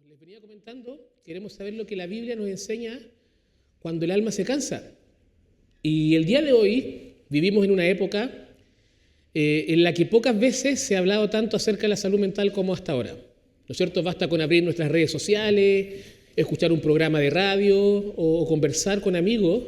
les venía comentando, queremos saber lo que la Biblia nos enseña cuando el alma se cansa. Y el día de hoy vivimos en una época en la que pocas veces se ha hablado tanto acerca de la salud mental como hasta ahora. ¿No es cierto? Basta con abrir nuestras redes sociales, escuchar un programa de radio o conversar con amigos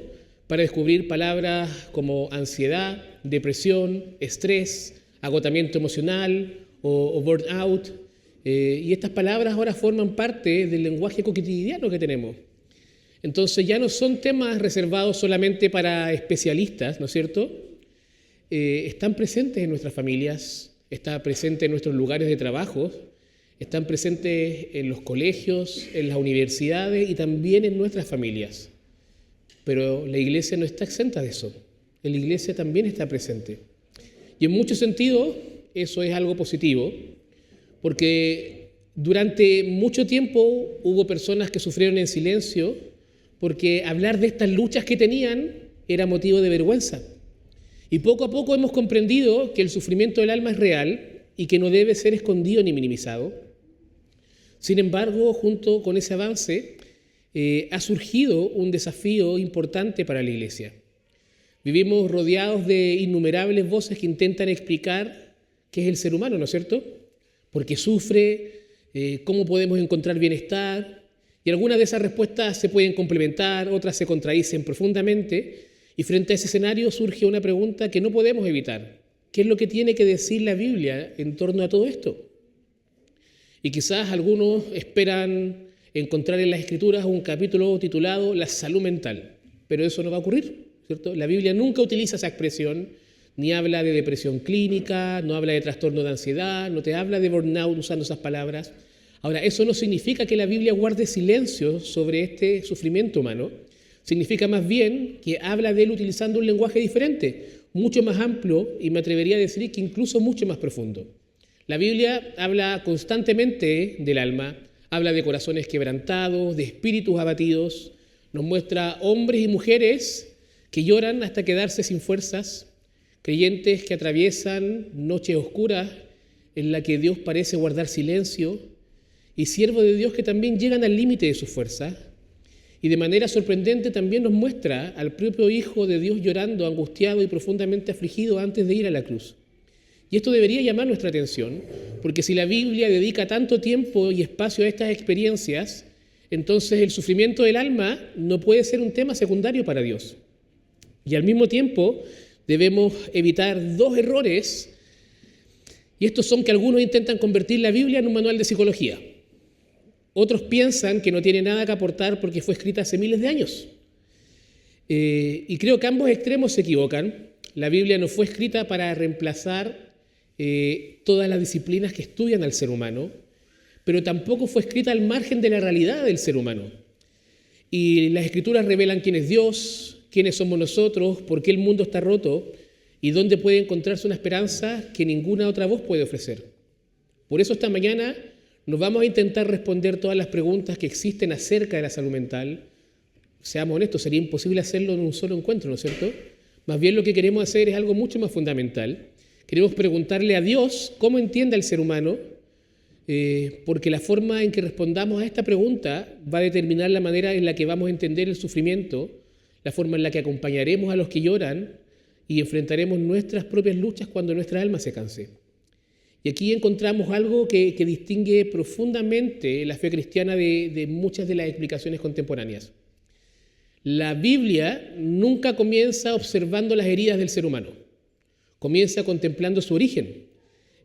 para descubrir palabras como ansiedad, depresión, estrés, agotamiento emocional o burnout. Y estas palabras ahora forman parte del lenguaje cotidiano que tenemos. Entonces ya no son temas reservados solamente para especialistas, ¿no es cierto? Están presentes en nuestras familias, están presentes en nuestros lugares de trabajo, están presentes en los colegios, en las universidades y también en nuestras familias. Pero la iglesia no está exenta de eso. En la iglesia también está presente. Y en muchos sentidos eso es algo positivo, porque durante mucho tiempo hubo personas que sufrieron en silencio porque hablar de estas luchas que tenían era motivo de vergüenza. Y poco a poco hemos comprendido que el sufrimiento del alma es real y que no debe ser escondido ni minimizado. Sin embargo, junto con ese avance, ha surgido un desafío importante para la Iglesia. Vivimos rodeados de innumerables voces que intentan explicar qué es el ser humano, ¿no es cierto? ¿Por qué sufre? ¿Cómo podemos encontrar bienestar? Y algunas de esas respuestas se pueden complementar, otras se contradicen profundamente. Y frente a ese escenario surge una pregunta que no podemos evitar. ¿Qué es lo que tiene que decir la Biblia en torno a todo esto? Y quizás algunos esperan encontrar en las Escrituras un capítulo titulado La salud mental, pero eso no va a ocurrir, ¿cierto? La Biblia nunca utiliza esa expresión, ni habla de depresión clínica, no habla de trastorno de ansiedad, no te habla de burnout usando esas palabras. Ahora, eso no significa que la Biblia guarde silencio sobre este sufrimiento humano. Significa más bien que habla de él utilizando un lenguaje diferente, mucho más amplio y me atrevería a decir que incluso mucho más profundo. La Biblia habla constantemente del alma, habla de corazones quebrantados, de espíritus abatidos, nos muestra hombres y mujeres que lloran hasta quedarse sin fuerzas, creyentes que atraviesan noches oscuras en las que Dios parece guardar silencio y siervos de Dios que también llegan al límite de sus fuerzas. Y de manera sorprendente también nos muestra al propio Hijo de Dios llorando, angustiado y profundamente afligido antes de ir a la cruz. Y esto debería llamar nuestra atención, porque si la Biblia dedica tanto tiempo y espacio a estas experiencias, entonces el sufrimiento del alma no puede ser un tema secundario para Dios. Y al mismo tiempo debemos evitar dos errores, y estos son que algunos intentan convertir la Biblia en un manual de psicología. Otros piensan que no tiene nada que aportar porque fue escrita hace miles de años. Y creo que ambos extremos se equivocan. La Biblia no fue escrita para reemplazar todas las disciplinas que estudian al ser humano, pero tampoco fue escrita al margen de la realidad del ser humano. Y las Escrituras revelan quién es Dios, quiénes somos nosotros, por qué el mundo está roto y dónde puede encontrarse una esperanza que ninguna otra voz puede ofrecer. Por eso esta mañana nos vamos a intentar responder todas las preguntas que existen acerca de la salud mental. Seamos honestos, sería imposible hacerlo en un solo encuentro, ¿no es cierto? Más bien lo que queremos hacer es algo mucho más fundamental. Queremos preguntarle a Dios cómo entiende al ser humano, porque la forma en que respondamos a esta pregunta va a determinar la manera en la que vamos a entender el sufrimiento, la forma en la que acompañaremos a los que lloran y enfrentaremos nuestras propias luchas cuando nuestra alma se canse. Y aquí encontramos algo que distingue profundamente la fe cristiana de muchas de las explicaciones contemporáneas. La Biblia nunca comienza observando las heridas del ser humano, comienza contemplando su origen.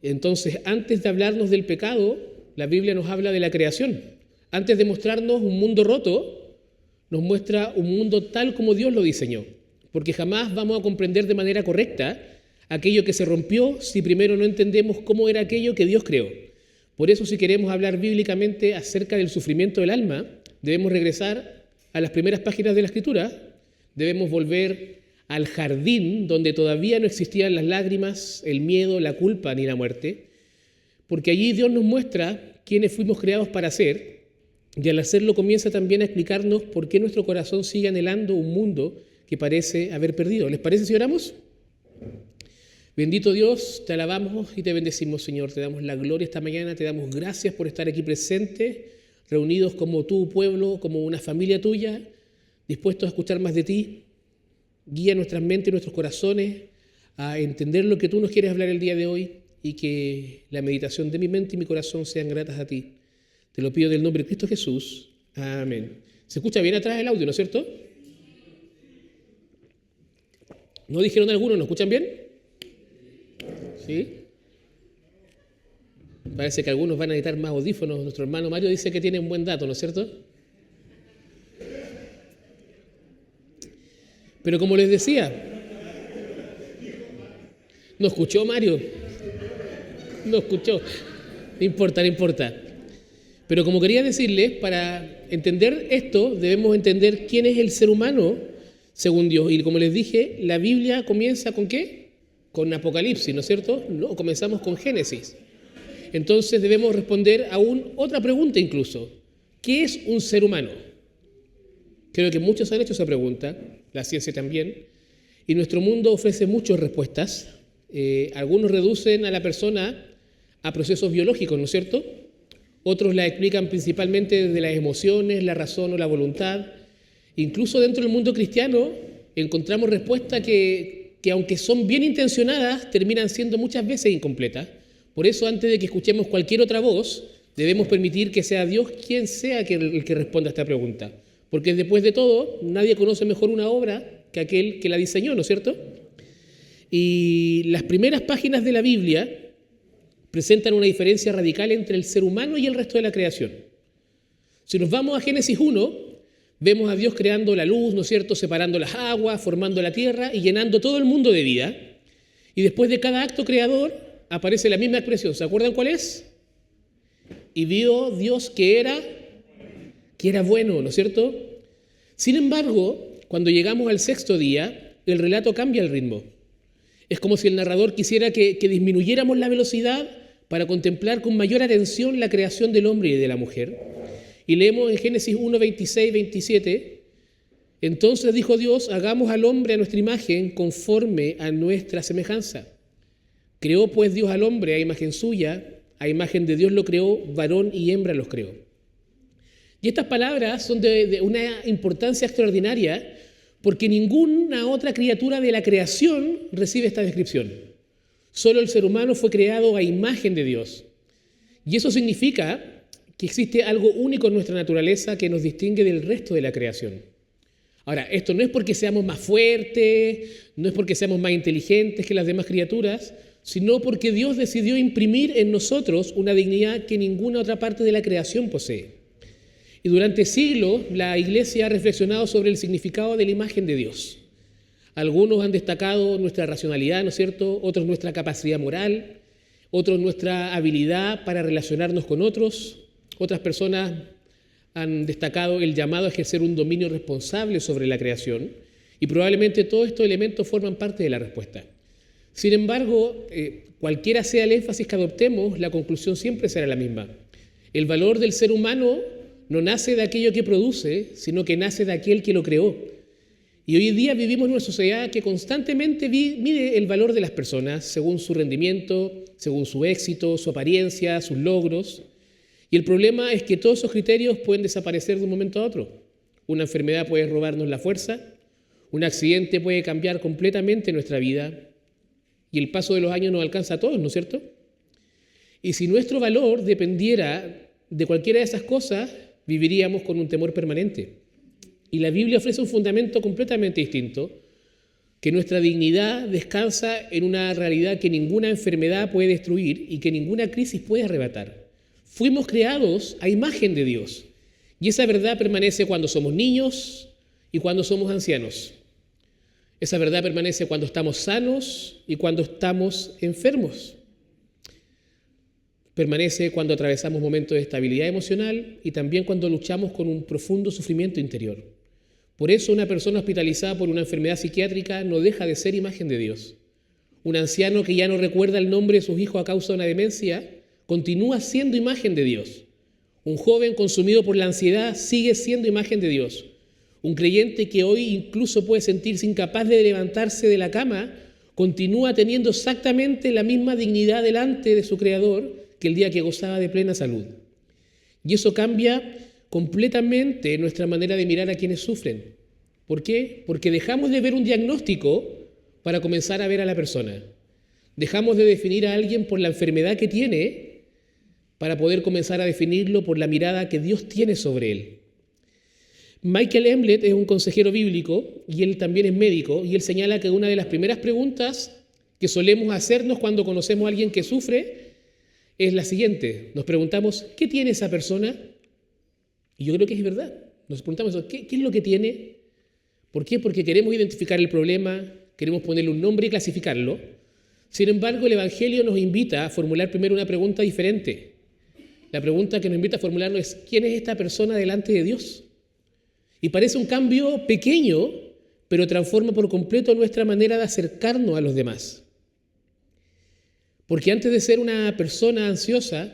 Entonces, antes de hablarnos del pecado, la Biblia nos habla de la creación. Antes de mostrarnos un mundo roto, nos muestra un mundo tal como Dios lo diseñó, porque jamás vamos a comprender de manera correcta aquello que se rompió si primero no entendemos cómo era aquello que Dios creó. Por eso, si queremos hablar bíblicamente acerca del sufrimiento del alma, debemos regresar a las primeras páginas de la Escritura, debemos volver al jardín donde todavía no existían las lágrimas, el miedo, la culpa ni la muerte, porque allí Dios nos muestra quiénes fuimos creados para ser, y al hacerlo comienza también a explicarnos por qué nuestro corazón sigue anhelando un mundo que parece haber perdido. ¿Les parece si oramos? Bendito Dios, te alabamos y te bendecimos, Señor. Te damos la gloria esta mañana, te damos gracias por estar aquí presente, reunidos como tu pueblo, como una familia tuya, dispuestos a escuchar más de ti. Guía nuestras mentes y nuestros corazones a entender lo que tú nos quieres hablar el día de hoy y que la meditación de mi mente y mi corazón sean gratas a ti. Te lo pido en el nombre de Cristo Jesús. Amén. ¿Se escucha bien atrás el audio, no es cierto? ¿No dijeron algunos? ¿No escuchan bien? ¿Sí? Parece que algunos van a necesitar más audífonos. Nuestro hermano Mario dice que tiene un buen dato, ¿no es cierto? Pero como les decía, ¿no escuchó Mario? No escuchó. No importa, no importa. Pero como quería decirles, para entender esto debemos entender quién es el ser humano según Dios. Y como les dije, la Biblia comienza ¿con qué? Con Apocalipsis, ¿no es cierto? No, comenzamos con Génesis. Entonces debemos responder a otra pregunta incluso. ¿Qué es un ser humano? Creo que muchos han hecho esa pregunta, la ciencia también, y nuestro mundo ofrece muchas respuestas. Algunos reducen a la persona a procesos biológicos, ¿no es cierto? Otros la explican principalmente desde las emociones, la razón o la voluntad. Incluso dentro del mundo cristiano encontramos respuestas que aunque son bien intencionadas, terminan siendo muchas veces incompletas. Por eso, antes de que escuchemos cualquier otra voz, debemos permitir que sea Dios quien sea el que responda a esta pregunta. Porque después de todo, nadie conoce mejor una obra que aquel que la diseñó, ¿no es cierto? Y las primeras páginas de la Biblia presentan una diferencia radical entre el ser humano y el resto de la creación. Si nos vamos a Génesis 1, vemos a Dios creando la luz, ¿no es cierto?, separando las aguas, formando la tierra y llenando todo el mundo de vida. Y después de cada acto creador aparece la misma expresión. ¿Se acuerdan cuál es? Y vio Dios que era bueno, ¿no es cierto? Sin embargo, cuando llegamos al sexto día, el relato cambia el ritmo. Es como si el narrador quisiera que disminuyéramos la velocidad para contemplar con mayor atención la creación del hombre y de la mujer. Y leemos en Génesis 1, 26, 27, entonces dijo Dios, hagamos al hombre a nuestra imagen conforme a nuestra semejanza. Creó pues Dios al hombre a imagen suya, a imagen de Dios lo creó, varón y hembra los creó. Y estas palabras son de una importancia extraordinaria porque ninguna otra criatura de la creación recibe esta descripción. Solo el ser humano fue creado a imagen de Dios. Y eso significa que existe algo único en nuestra naturaleza que nos distingue del resto de la creación. Ahora, esto no es porque seamos más fuertes, no es porque seamos más inteligentes que las demás criaturas, sino porque Dios decidió imprimir en nosotros una dignidad que ninguna otra parte de la creación posee. Y durante siglos la Iglesia ha reflexionado sobre el significado de la imagen de Dios. Algunos han destacado nuestra racionalidad, ¿no es cierto? Otros nuestra capacidad moral, otros nuestra habilidad para relacionarnos con otros. Otras personas han destacado el llamado a ejercer un dominio responsable sobre la creación. Y probablemente todos estos elementos forman parte de la respuesta. Sin embargo, cualquiera sea el énfasis que adoptemos, la conclusión siempre será la misma. El valor del ser humano no nace de aquello que produce, sino que nace de aquel que lo creó. Y hoy en día vivimos en una sociedad que constantemente mide el valor de las personas según su rendimiento, según su éxito, su apariencia, sus logros. Y el problema es que todos esos criterios pueden desaparecer de un momento a otro. Una enfermedad puede robarnos la fuerza, un accidente puede cambiar completamente nuestra vida y el paso de los años nos alcanza a todos, ¿no es cierto? Y si nuestro valor dependiera de cualquiera de esas cosas, viviríamos con un temor permanente. Y la Biblia ofrece un fundamento completamente distinto, que nuestra dignidad descansa en una realidad que ninguna enfermedad puede destruir y que ninguna crisis puede arrebatar. Fuimos creados a imagen de Dios. Y esa verdad permanece cuando somos niños y cuando somos ancianos. Esa verdad permanece cuando estamos sanos y cuando estamos enfermos. Permanece cuando atravesamos momentos de estabilidad emocional y también cuando luchamos con un profundo sufrimiento interior. Por eso una persona hospitalizada por una enfermedad psiquiátrica no deja de ser imagen de Dios. Un anciano que ya no recuerda el nombre de sus hijos a causa de una demencia continúa siendo imagen de Dios. Un joven consumido por la ansiedad sigue siendo imagen de Dios. Un creyente que hoy incluso puede sentirse incapaz de levantarse de la cama continúa teniendo exactamente la misma dignidad delante de su Creador que el día que gozaba de plena salud. Y eso cambia completamente nuestra manera de mirar a quienes sufren. ¿Por qué? Porque dejamos de ver un diagnóstico para comenzar a ver a la persona. Dejamos de definir a alguien por la enfermedad que tiene para poder comenzar a definirlo por la mirada que Dios tiene sobre él. Michael Emlet es un consejero bíblico y él también es médico, y él señala que una de las primeras preguntas que solemos hacernos cuando conocemos a alguien que sufre es la siguiente. Nos preguntamos, ¿qué tiene esa persona? Y yo creo que es verdad. Nos preguntamos, ¿qué es lo que tiene? ¿Por qué? Porque queremos identificar el problema, queremos ponerle un nombre y clasificarlo. Sin embargo, el Evangelio nos invita a formular primero una pregunta diferente. La pregunta que nos invita a formularnos es, ¿quién es esta persona delante de Dios? Y parece un cambio pequeño, pero transforma por completo nuestra manera de acercarnos a los demás. Porque antes de ser una persona ansiosa,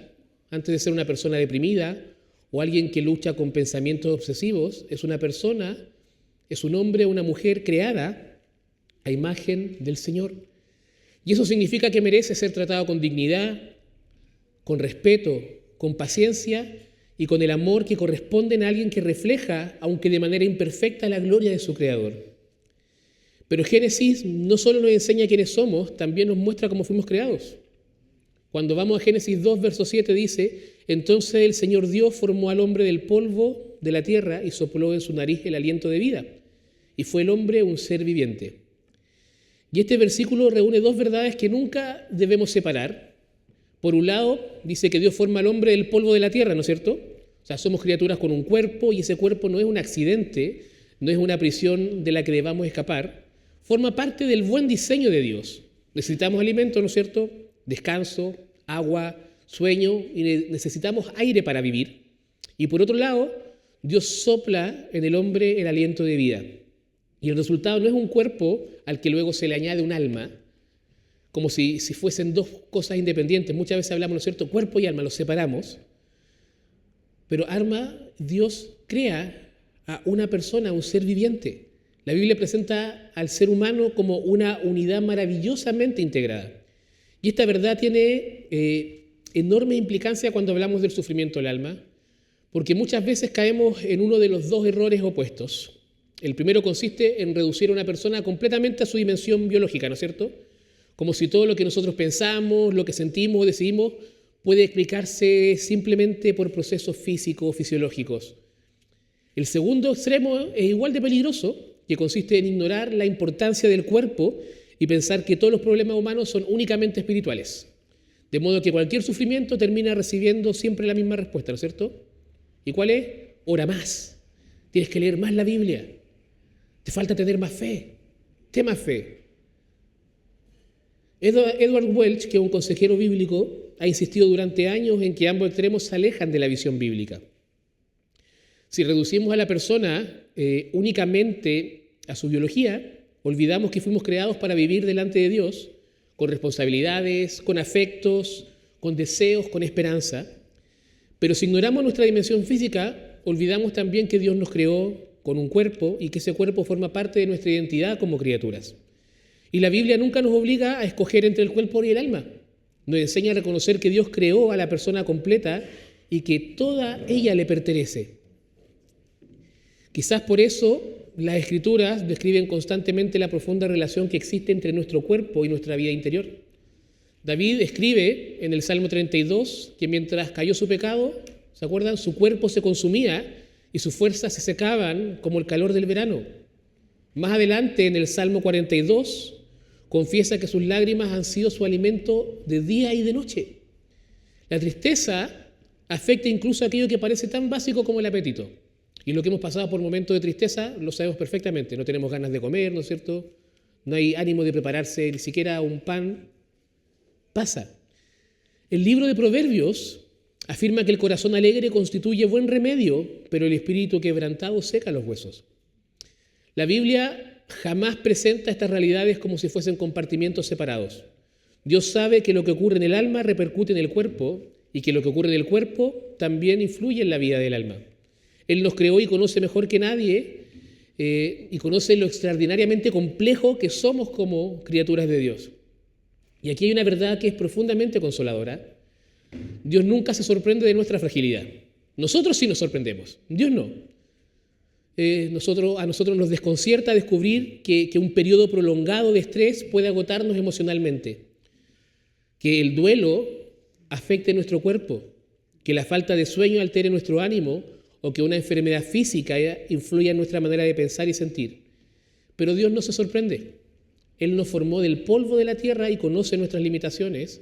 antes de ser una persona deprimida o alguien que lucha con pensamientos obsesivos, es una persona, es un hombre o una mujer creada a imagen del Señor. Y eso significa que merece ser tratado con dignidad, con respeto, con paciencia y con el amor que corresponde a alguien que refleja, aunque de manera imperfecta, la gloria de su Creador. Pero Génesis no solo nos enseña quiénes somos, también nos muestra cómo fuimos creados. Cuando vamos a Génesis 2, verso 7, dice, entonces el Señor Dios formó al hombre del polvo de la tierra y sopló en su nariz el aliento de vida. Y fue el hombre un ser viviente. Y este versículo reúne dos verdades que nunca debemos separar. Por un lado, dice que Dios forma al hombre del polvo de la tierra, ¿no es cierto? O sea, somos criaturas con un cuerpo y ese cuerpo no es un accidente, no es una prisión de la que debamos escapar. Forma parte del buen diseño de Dios. Necesitamos alimento, ¿no es cierto? Descanso, agua, sueño y necesitamos aire para vivir. Y por otro lado, Dios sopla en el hombre el aliento de vida. Y el resultado no es un cuerpo al que luego se le añade un alma, como si fuesen dos cosas independientes. Muchas veces hablamos, ¿no es cierto? Cuerpo y alma, los separamos. Pero Dios crea a una persona, a un ser viviente. La Biblia presenta al ser humano como una unidad maravillosamente integrada. Y esta verdad tiene enorme implicancia cuando hablamos del sufrimiento del alma, porque muchas veces caemos en uno de los dos errores opuestos. El primero consiste en reducir a una persona completamente a su dimensión biológica, ¿no es cierto? Como si todo lo que nosotros pensamos, lo que sentimos o decidimos puede explicarse simplemente por procesos físicos o fisiológicos. El segundo extremo es igual de peligroso, que consiste en ignorar la importancia del cuerpo y pensar que todos los problemas humanos son únicamente espirituales. De modo que cualquier sufrimiento termina recibiendo siempre la misma respuesta, ¿no es cierto? ¿Y cuál es? Ora más. Tienes que leer más la Biblia. Te falta tener más fe. Ten más fe. Edward Welch, que es un consejero bíblico, ha insistido durante años en que ambos extremos se alejan de la visión bíblica. Si reducimos a la persona únicamente a su biología, olvidamos que fuimos creados para vivir delante de Dios, con responsabilidades, con afectos, con deseos, con esperanza. Pero si ignoramos nuestra dimensión física, olvidamos también que Dios nos creó con un cuerpo y que ese cuerpo forma parte de nuestra identidad como criaturas. Y la Biblia nunca nos obliga a escoger entre el cuerpo y el alma. Nos enseña a reconocer que Dios creó a la persona completa y que toda ella le pertenece. Quizás por eso las Escrituras describen constantemente la profunda relación que existe entre nuestro cuerpo y nuestra vida interior. David escribe en el Salmo 32 que mientras cayó su pecado, ¿se acuerdan? Su cuerpo se consumía y sus fuerzas se secaban como el calor del verano. Más adelante, en el Salmo 42, confiesa que sus lágrimas han sido su alimento de día y de noche. La tristeza afecta incluso aquello que parece tan básico como el apetito. Y lo que hemos pasado por momentos de tristeza lo sabemos perfectamente. No tenemos ganas de comer, ¿no es cierto? No hay ánimo de prepararse ni siquiera un pan. Pasa. El libro de Proverbios afirma que el corazón alegre constituye buen remedio, pero el espíritu quebrantado seca los huesos. La Biblia jamás presenta estas realidades como si fuesen compartimientos separados. Dios sabe que lo que ocurre en el alma repercute en el cuerpo y que lo que ocurre en el cuerpo también influye en la vida del alma. Él nos creó y conoce mejor que nadie y conoce lo extraordinariamente complejo que somos como criaturas de Dios. Y aquí hay una verdad que es profundamente consoladora. Dios nunca se sorprende de nuestra fragilidad. Nosotros sí nos sorprendemos, Dios no. A nosotros nos desconcierta descubrir que un periodo prolongado de estrés puede agotarnos emocionalmente, que el duelo afecte nuestro cuerpo, que la falta de sueño altere nuestro ánimo o que una enfermedad física influya en nuestra manera de pensar y sentir. Pero Dios no se sorprende. Él nos formó del polvo de la tierra y conoce nuestras limitaciones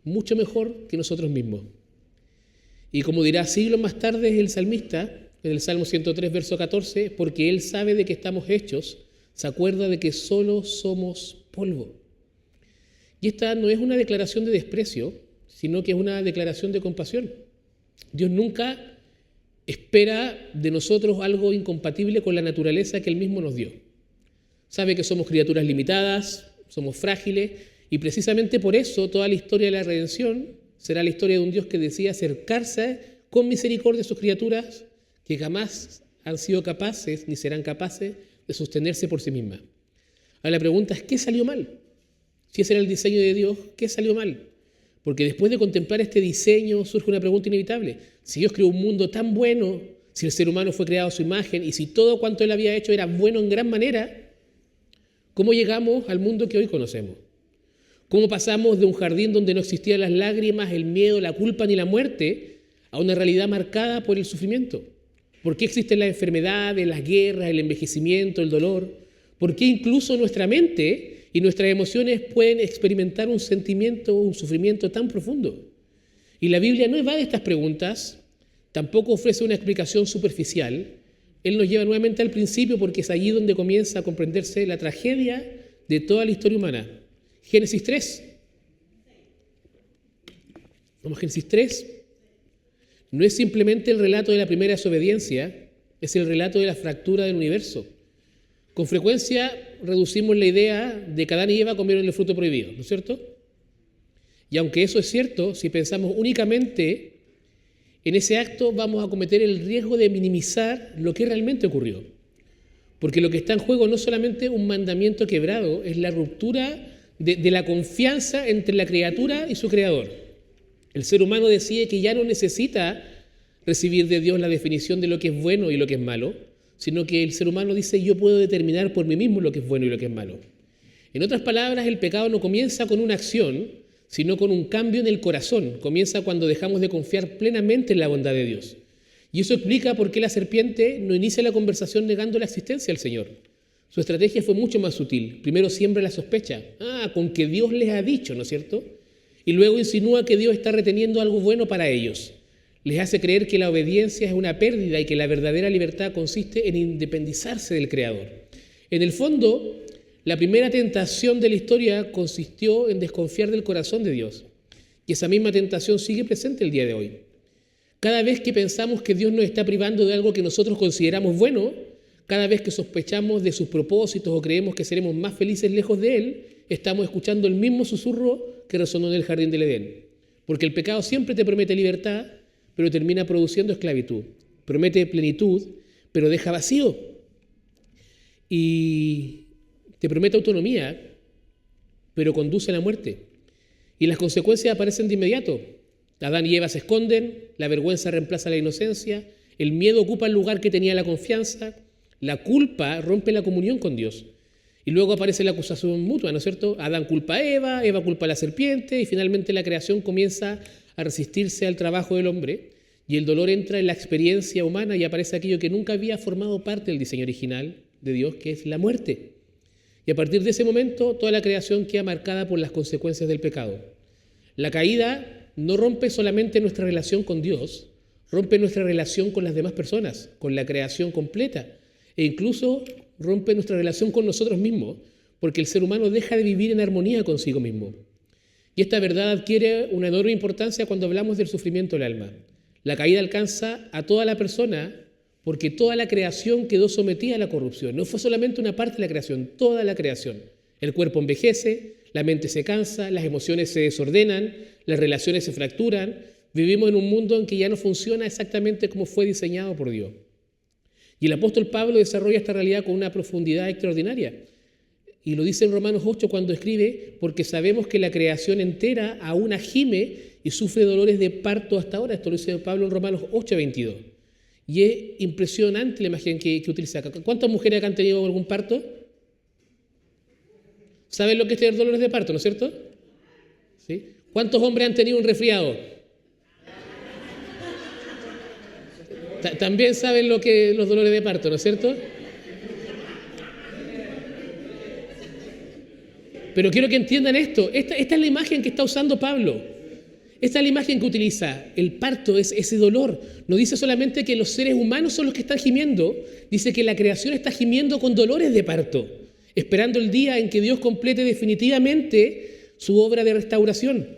mucho mejor que nosotros mismos. Y como dirá siglos más tarde el salmista, en el Salmo 103, verso 14, porque Él sabe de que estamos hechos, se acuerda de que solo somos polvo. Y esta no es una declaración de desprecio, sino que es una declaración de compasión. Dios nunca espera de nosotros algo incompatible con la naturaleza que Él mismo nos dio. Sabe que somos criaturas limitadas, somos frágiles, y precisamente por eso toda la historia de la redención será la historia de un Dios que decide acercarse con misericordia a sus criaturas que jamás han sido capaces ni serán capaces de sostenerse por sí mismas. Ahora la pregunta es, ¿qué salió mal? Si ese era el diseño de Dios, ¿qué salió mal? Porque después de contemplar este diseño surge una pregunta inevitable. Si Dios creó un mundo tan bueno, si el ser humano fue creado a su imagen y si todo cuanto Él había hecho era bueno en gran manera, ¿cómo llegamos al mundo que hoy conocemos? ¿Cómo pasamos de un jardín donde no existían las lágrimas, el miedo, la culpa ni la muerte a una realidad marcada por el sufrimiento? ¿Por qué existen las enfermedades, las guerras, el envejecimiento, el dolor? ¿Por qué incluso nuestra mente y nuestras emociones pueden experimentar un sentimiento, un sufrimiento tan profundo? Y la Biblia no evade estas preguntas, tampoco ofrece una explicación superficial. Él nos lleva nuevamente al principio porque es allí donde comienza a comprenderse la tragedia de toda la historia humana. Génesis 3. Vamos a Génesis 3. No es simplemente el relato de la primera desobediencia, es el relato de la fractura del universo. Con frecuencia reducimos la idea de que Adán y Eva comieron el fruto prohibido, ¿no es cierto? Y aunque eso es cierto, si pensamos únicamente en ese acto, vamos a cometer el riesgo de minimizar lo que realmente ocurrió. Porque lo que está en juego no es solamente un mandamiento quebrado, es la ruptura de la confianza entre la criatura y su creador. El ser humano decide que ya no necesita recibir de Dios la definición de lo que es bueno y lo que es malo, sino que el ser humano dice, yo puedo determinar por mí mismo lo que es bueno y lo que es malo. En otras palabras, el pecado no comienza con una acción, sino con un cambio en el corazón. Comienza cuando dejamos de confiar plenamente en la bondad de Dios. Y eso explica por qué la serpiente no inicia la conversación negando la existencia del Señor. Su estrategia fue mucho más sutil. Primero siembra la sospecha. Con que Dios les ha dicho, ¿no es cierto? Y luego insinúa que Dios está reteniendo algo bueno para ellos. Les hace creer que la obediencia es una pérdida y que la verdadera libertad consiste en independizarse del Creador. En el fondo, la primera tentación de la historia consistió en desconfiar del corazón de Dios. Y esa misma tentación sigue presente el día de hoy. Cada vez que pensamos que Dios nos está privando de algo que nosotros consideramos bueno, cada vez que sospechamos de sus propósitos o creemos que seremos más felices lejos de Él, estamos escuchando el mismo susurro que resonó en el jardín del Edén. Porque el pecado siempre te promete libertad, pero termina produciendo esclavitud. Promete plenitud, pero deja vacío. Y te promete autonomía, pero conduce a la muerte. Y las consecuencias aparecen de inmediato. Adán y Eva se esconden, la vergüenza reemplaza la inocencia, el miedo ocupa el lugar que tenía la confianza, la culpa rompe la comunión con Dios. Y luego aparece la acusación mutua, ¿no es cierto? Adán culpa a Eva, Eva culpa a la serpiente y finalmente la creación comienza a resistirse al trabajo del hombre y el dolor entra en la experiencia humana y aparece aquello que nunca había formado parte del diseño original de Dios, que es la muerte. Y a partir de ese momento toda la creación queda marcada por las consecuencias del pecado. La caída no rompe solamente nuestra relación con Dios, rompe nuestra relación con las demás personas, con la creación completa e incluso rompe nuestra relación con nosotros mismos, porque el ser humano deja de vivir en armonía consigo mismo. Y esta verdad adquiere una enorme importancia cuando hablamos del sufrimiento del alma. La caída alcanza a toda la persona porque toda la creación quedó sometida a la corrupción. No fue solamente una parte de la creación, toda la creación. El cuerpo envejece, la mente se cansa, las emociones se desordenan, las relaciones se fracturan. Vivimos en un mundo en que ya no funciona exactamente como fue diseñado por Dios. Y el apóstol Pablo desarrolla esta realidad con una profundidad extraordinaria. y lo dice en Romanos 8 cuando escribe, porque sabemos que la creación entera aún gime y sufre dolores de parto hasta ahora. Esto lo dice Pablo en Romanos 8:22. Y es impresionante la imagen que utiliza acá. ¿Cuántas mujeres acá han tenido algún parto? ¿Saben lo que es tener dolores de parto, no es cierto? ¿Sí? ¿Cuántos hombres han tenido un resfriado? También saben lo que los dolores de parto, ¿no es cierto? Pero quiero que entiendan esto. Esta es la imagen que está usando Pablo. Esta es la imagen que utiliza. El parto es ese dolor. No dice solamente que los seres humanos son los que están gimiendo. Dice que la creación está gimiendo con dolores de parto, esperando el día en que Dios complete definitivamente su obra de restauración.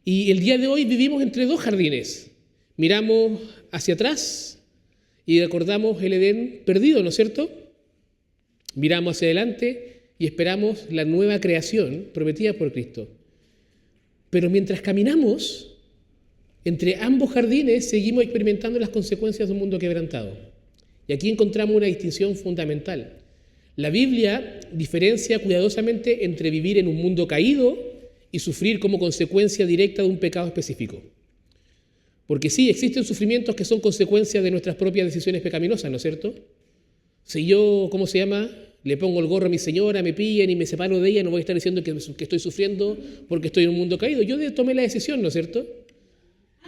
Y el día de hoy vivimos entre dos jardines. Miramos hacia atrás y recordamos el Edén perdido, ¿no es cierto? Miramos hacia adelante y esperamos la nueva creación prometida por Cristo. Pero mientras caminamos entre ambos jardines, seguimos experimentando las consecuencias de un mundo quebrantado. Y aquí encontramos una distinción fundamental. La Biblia diferencia cuidadosamente entre vivir en un mundo caído y sufrir como consecuencia directa de un pecado específico. Porque sí, existen sufrimientos que son consecuencia de nuestras propias decisiones pecaminosas, ¿no es cierto? Si yo, ¿cómo se llama?, le pongo el gorro a mi señora, me pillan y me separo de ella, no voy a estar diciendo que estoy sufriendo porque estoy en un mundo caído. Yo tomé la decisión, ¿no es cierto?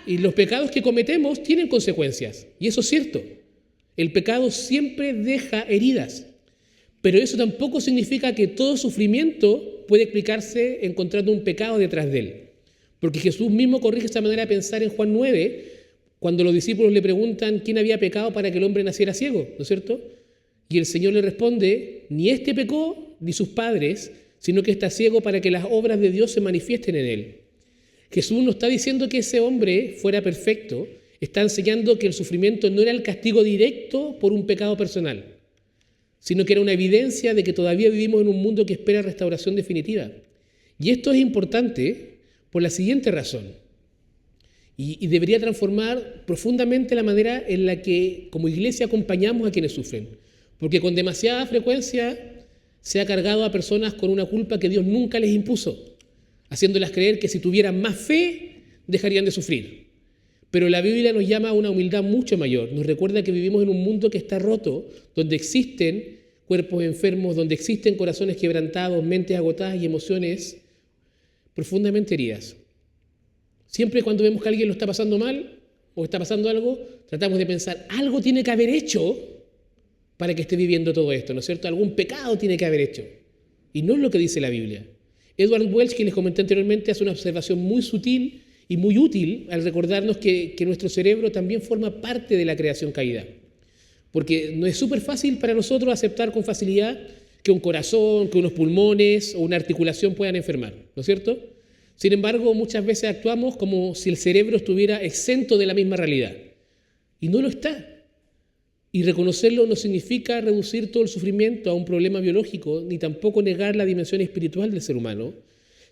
Y los pecados que cometemos tienen consecuencias. Y eso es cierto. El pecado siempre deja heridas. Pero eso tampoco significa que todo sufrimiento puede explicarse encontrando un pecado detrás de él. Porque Jesús mismo corrige esta manera de pensar en Juan 9, cuando los discípulos le preguntan quién había pecado para que el hombre naciera ciego, ¿no es cierto? Y el Señor le responde, ni éste pecó, ni sus padres, sino que está ciego para que las obras de Dios se manifiesten en él. Jesús no está diciendo que ese hombre fuera perfecto, está enseñando que el sufrimiento no era el castigo directo por un pecado personal, sino que era una evidencia de que todavía vivimos en un mundo que espera restauración definitiva. Y esto es importante por la siguiente razón, y debería transformar profundamente la manera en la que como iglesia acompañamos a quienes sufren. Porque con demasiada frecuencia se ha cargado a personas con una culpa que Dios nunca les impuso, haciéndolas creer que si tuvieran más fe, dejarían de sufrir. Pero la Biblia nos llama a una humildad mucho mayor. Nos recuerda que vivimos en un mundo que está roto, donde existen cuerpos enfermos, donde existen corazones quebrantados, mentes agotadas y emociones profundamente heridas. Siempre cuando vemos que alguien lo está pasando mal o está pasando algo, tratamos de pensar, algo tiene que haber hecho para que esté viviendo todo esto, ¿no es cierto? Algún pecado tiene que haber hecho. Y no es lo que dice la Biblia. Edward Welch, que les comenté anteriormente, hace una observación muy sutil y muy útil al recordarnos que nuestro cerebro también forma parte de la creación caída. Porque no es súper fácil para nosotros aceptar con facilidad que un corazón, que unos pulmones o una articulación puedan enfermar, ¿no es cierto? Sin embargo, muchas veces actuamos como si el cerebro estuviera exento de la misma realidad. Y no lo está. Y reconocerlo no significa reducir todo el sufrimiento a un problema biológico, ni tampoco negar la dimensión espiritual del ser humano.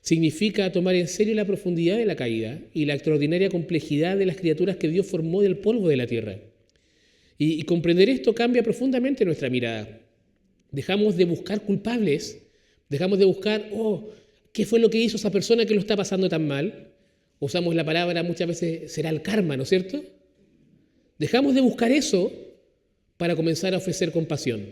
Significa tomar en serio la profundidad de la caída y la extraordinaria complejidad de las criaturas que Dios formó del polvo de la tierra. Y comprender esto cambia profundamente nuestra mirada. Dejamos de buscar culpables, dejamos de buscar, ¿qué fue lo que hizo esa persona que lo está pasando tan mal? Usamos la palabra muchas veces, será el karma, ¿no es cierto? Dejamos de buscar eso para comenzar a ofrecer compasión.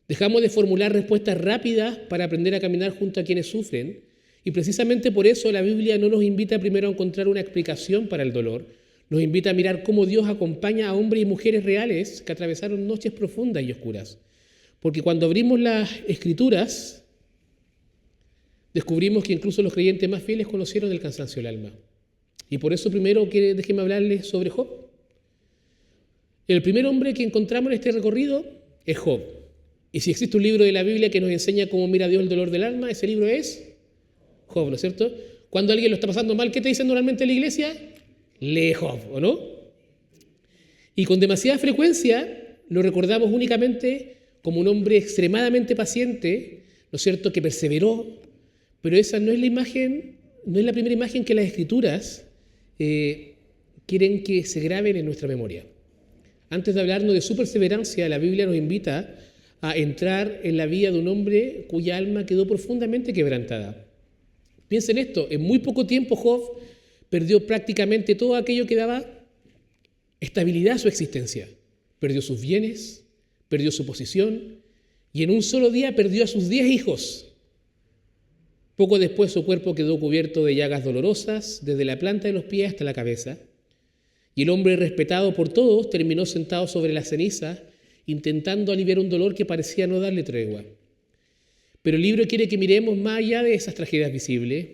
Dejamos de formular respuestas rápidas para aprender a caminar junto a quienes sufren. Y precisamente por eso la Biblia no nos invita primero a encontrar una explicación para el dolor. Nos invita a mirar cómo Dios acompaña a hombres y mujeres reales que atravesaron noches profundas y oscuras. Porque cuando abrimos las Escrituras, descubrimos que incluso los creyentes más fieles conocieron el cansancio del alma. Y por eso primero déjenme hablarles sobre Job. El primer hombre que encontramos en este recorrido es Job. Y si existe un libro de la Biblia que nos enseña cómo mira Dios el dolor del alma, ese libro es Job, ¿no es cierto? Cuando alguien lo está pasando mal, ¿qué te dicen normalmente en la iglesia? Lee Job, ¿o no? Y con demasiada frecuencia lo recordamos únicamente como un hombre extremadamente paciente, ¿no es cierto?, que perseveró, pero esa no es la imagen, no es la primera imagen que las Escrituras quieren que se graben en nuestra memoria. Antes de hablarnos de su perseverancia, la Biblia nos invita a entrar en la vida de un hombre cuya alma quedó profundamente quebrantada. Piensen esto, en muy poco tiempo Job perdió prácticamente todo aquello que daba estabilidad a su existencia. Perdió sus bienes, perdió su posición y en un solo día perdió a sus 10 hijos. Poco después su cuerpo quedó cubierto de llagas dolorosas desde la planta de los pies hasta la cabeza y el hombre respetado por todos terminó sentado sobre la ceniza intentando aliviar un dolor que parecía no darle tregua. Pero el libro quiere que miremos más allá de esas tragedias visibles.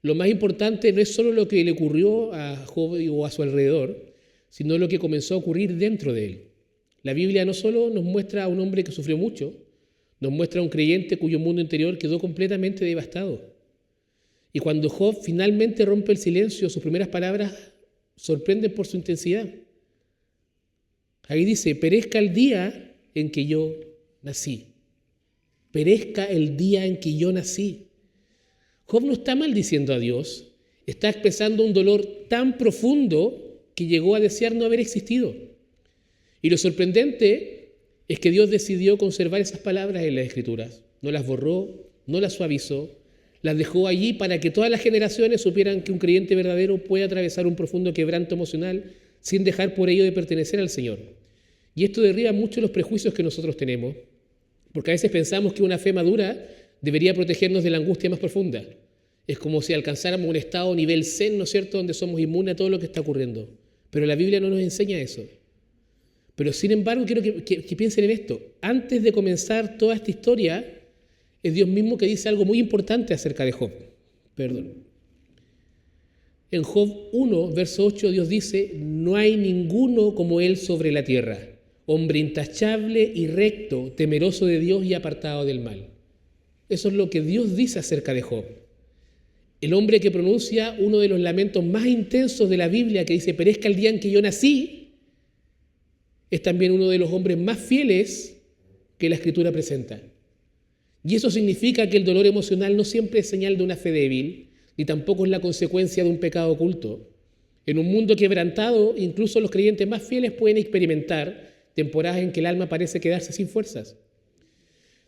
Lo más importante no es solo lo que le ocurrió a Job o a su alrededor, sino lo que comenzó a ocurrir dentro de él. La Biblia no solo nos muestra a un hombre que sufrió mucho, nos muestra a un creyente cuyo mundo interior quedó completamente devastado. Y cuando Job finalmente rompe el silencio, sus primeras palabras sorprenden por su intensidad. Ahí dice, perezca el día en que yo nací. Perezca el día en que yo nací. Job no está maldiciendo a Dios, está expresando un dolor tan profundo que llegó a desear no haber existido. Y lo sorprendente es que Dios decidió conservar esas palabras en las Escrituras. No las borró, no las suavizó, las dejó allí para que todas las generaciones supieran que un creyente verdadero puede atravesar un profundo quebranto emocional sin dejar por ello de pertenecer al Señor. Y esto derriba mucho los prejuicios que nosotros tenemos, porque a veces pensamos que una fe madura debería protegernos de la angustia más profunda. Es como si alcanzáramos un estado nivel zen, ¿no es cierto?, donde somos inmunes a todo lo que está ocurriendo. Pero la Biblia no nos enseña eso. Pero sin embargo, quiero que piensen en esto. Antes de comenzar toda esta historia, es Dios mismo que dice algo muy importante acerca de Job. En Job 1, verso 8, Dios dice, no hay ninguno como él sobre la tierra, hombre intachable y recto, temeroso de Dios y apartado del mal. Eso es lo que Dios dice acerca de Job. El hombre que pronuncia uno de los lamentos más intensos de la Biblia, que dice, perezca el día en que yo nací, es también uno de los hombres más fieles que la Escritura presenta. Y eso significa que el dolor emocional no siempre es señal de una fe débil, ni tampoco es la consecuencia de un pecado oculto. En un mundo quebrantado, incluso los creyentes más fieles pueden experimentar temporadas en que el alma parece quedarse sin fuerzas.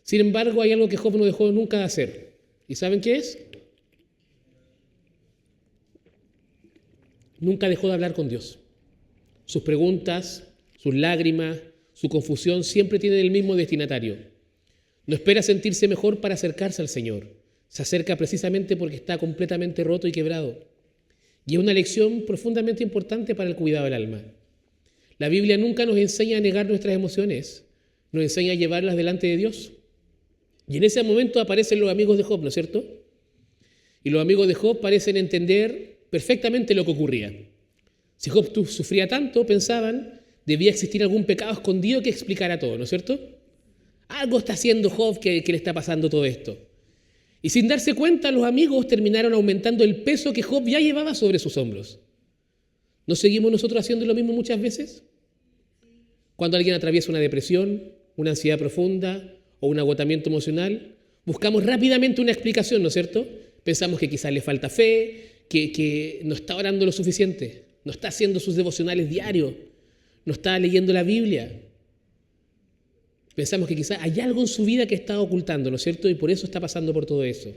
Sin embargo, hay algo que Job no dejó nunca de hacer. ¿Y saben qué es? Nunca dejó de hablar con Dios. Sus preguntas, sus lágrimas, su confusión siempre tienen el mismo destinatario. No espera sentirse mejor para acercarse al Señor. Se acerca precisamente porque está completamente roto y quebrado. Y es una lección profundamente importante para el cuidado del alma. La Biblia nunca nos enseña a negar nuestras emociones, nos enseña a llevarlas delante de Dios. Y en ese momento aparecen los amigos de Job, ¿no es cierto? Y los amigos de Job parecen entender perfectamente lo que ocurría. Si Job sufría tanto, pensaban, debía existir algún pecado escondido que explicara todo, ¿no es cierto? Algo está haciendo Job que le está pasando todo esto. Y sin darse cuenta, los amigos terminaron aumentando el peso que Job ya llevaba sobre sus hombros. ¿No seguimos nosotros haciendo lo mismo muchas veces? Cuando alguien atraviesa una depresión, una ansiedad profunda o un agotamiento emocional, buscamos rápidamente una explicación, ¿no es cierto? Pensamos que quizás le falta fe, que no está orando lo suficiente, no está haciendo sus devocionales diarios, no está leyendo la Biblia. Pensamos que quizás hay algo en su vida que está ocultando, ¿no es cierto? Y por eso está pasando por todo eso.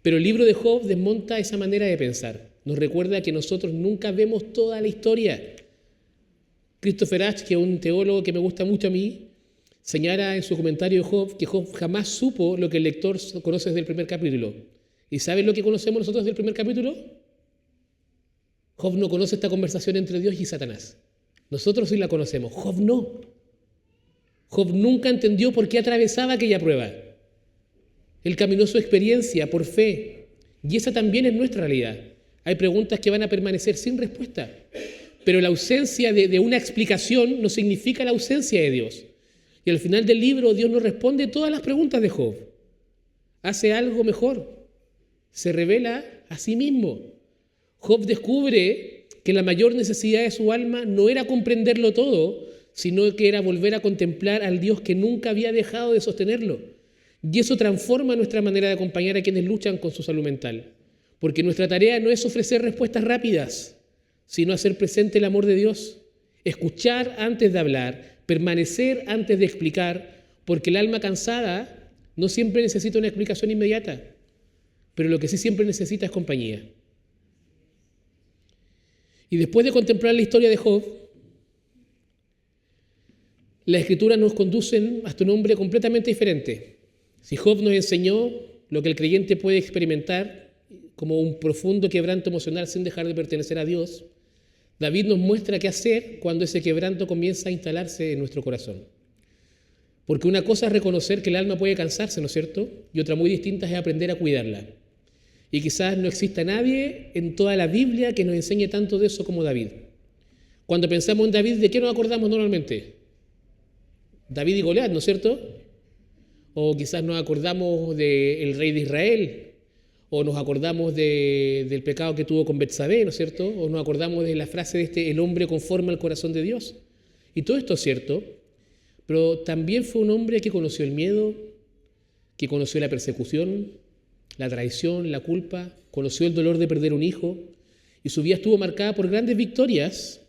Pero el libro de Job desmonta esa manera de pensar. Nos recuerda que nosotros nunca vemos toda la historia. Christopher Ash, que es un teólogo que me gusta mucho a mí, señala en su comentario de Job que Job jamás supo lo que el lector conoce desde el primer capítulo. ¿Y saben lo que conocemos nosotros del primer capítulo? Job no conoce esta conversación entre Dios y Satanás. Nosotros sí la conocemos, Job no. Job nunca entendió por qué atravesaba aquella prueba. Él caminó su experiencia por fe. Y esa también es nuestra realidad. Hay preguntas que van a permanecer sin respuesta. Pero la ausencia de una explicación no significa la ausencia de Dios. Y al final del libro, Dios nos responde todas las preguntas de Job. Hace algo mejor. Se revela a sí mismo. Job descubre que la mayor necesidad de su alma no era comprenderlo todo, sino que era volver a contemplar al Dios que nunca había dejado de sostenerlo. Y eso transforma nuestra manera de acompañar a quienes luchan con su salud mental. Porque nuestra tarea no es ofrecer respuestas rápidas, sino hacer presente el amor de Dios, escuchar antes de hablar, permanecer antes de explicar, porque el alma cansada no siempre necesita una explicación inmediata, pero lo que sí siempre necesita es compañía. Y después de contemplar la historia de Job, las Escrituras nos conducen hasta un hombre completamente diferente. Si Job nos enseñó lo que el creyente puede experimentar como un profundo quebranto emocional sin dejar de pertenecer a Dios, David nos muestra qué hacer cuando ese quebranto comienza a instalarse en nuestro corazón. Porque una cosa es reconocer que el alma puede cansarse, ¿no es cierto? Y otra muy distinta es aprender a cuidarla. Y quizás no exista nadie en toda la Biblia que nos enseñe tanto de eso como David. Cuando pensamos en David, ¿de qué nos acordamos normalmente? David y Goliat, ¿no es cierto? O quizás nos acordamos del rey de Israel, o nos acordamos del pecado que tuvo con Betsabé, ¿no es cierto? O nos acordamos de la frase de el hombre conforme al corazón de Dios. Y todo esto es cierto, pero también fue un hombre que conoció el miedo, que conoció la persecución, la traición, la culpa, conoció el dolor de perder un hijo, y su vida estuvo marcada por grandes victorias,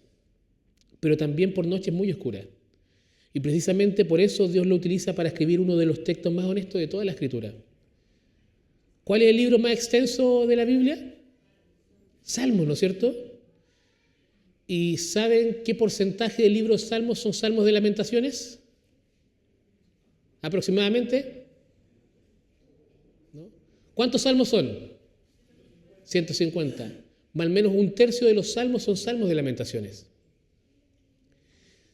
pero también por noches muy oscuras. Y precisamente por eso Dios lo utiliza para escribir uno de los textos más honestos de toda la Escritura. ¿Cuál es el libro más extenso de la Biblia? Salmos, ¿no es cierto? ¿Y saben qué porcentaje del libro Salmos son salmos de lamentaciones? ¿Aproximadamente? ¿No? ¿Cuántos salmos son? 150. Más o menos un tercio de los salmos son salmos de lamentaciones.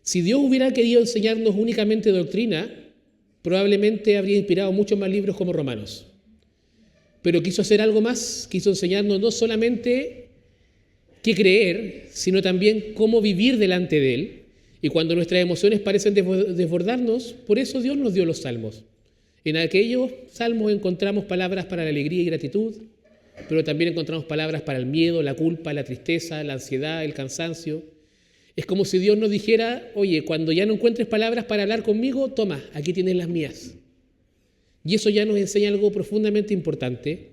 Si Dios hubiera querido enseñarnos únicamente doctrina, probablemente habría inspirado muchos más libros como Romanos. Pero quiso hacer algo más, quiso enseñarnos no solamente qué creer, sino también cómo vivir delante de Él. Y cuando nuestras emociones parecen desbordarnos, por eso Dios nos dio los salmos. En aquellos salmos encontramos palabras para la alegría y gratitud, pero también encontramos palabras para el miedo, la culpa, la tristeza, la ansiedad, el cansancio. Es como si Dios nos dijera, oye, cuando ya no encuentres palabras para hablar conmigo, toma, aquí tienes las mías. Y eso ya nos enseña algo profundamente importante.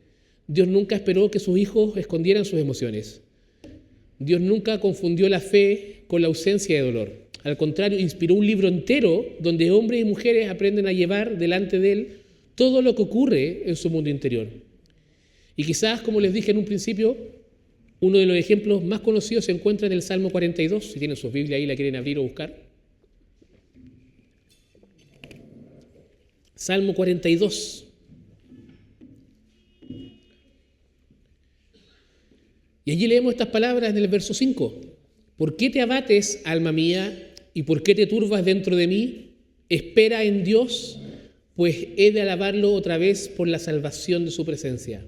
Dios nunca esperó que sus hijos escondieran sus emociones. Dios nunca confundió la fe con la ausencia de dolor. Al contrario, inspiró un libro entero donde hombres y mujeres aprenden a llevar delante de Él todo lo que ocurre en su mundo interior. Y quizás, como les dije en un principio, uno de los ejemplos más conocidos se encuentra en el Salmo 42. Si tienen sus Biblias ahí, la quieren abrir o buscar. Salmo 42. Y allí leemos estas palabras en el verso 5. ¿Por qué te abates, alma mía, y por qué te turbas dentro de mí? Espera en Dios, pues he de alabarlo otra vez por la salvación de su presencia.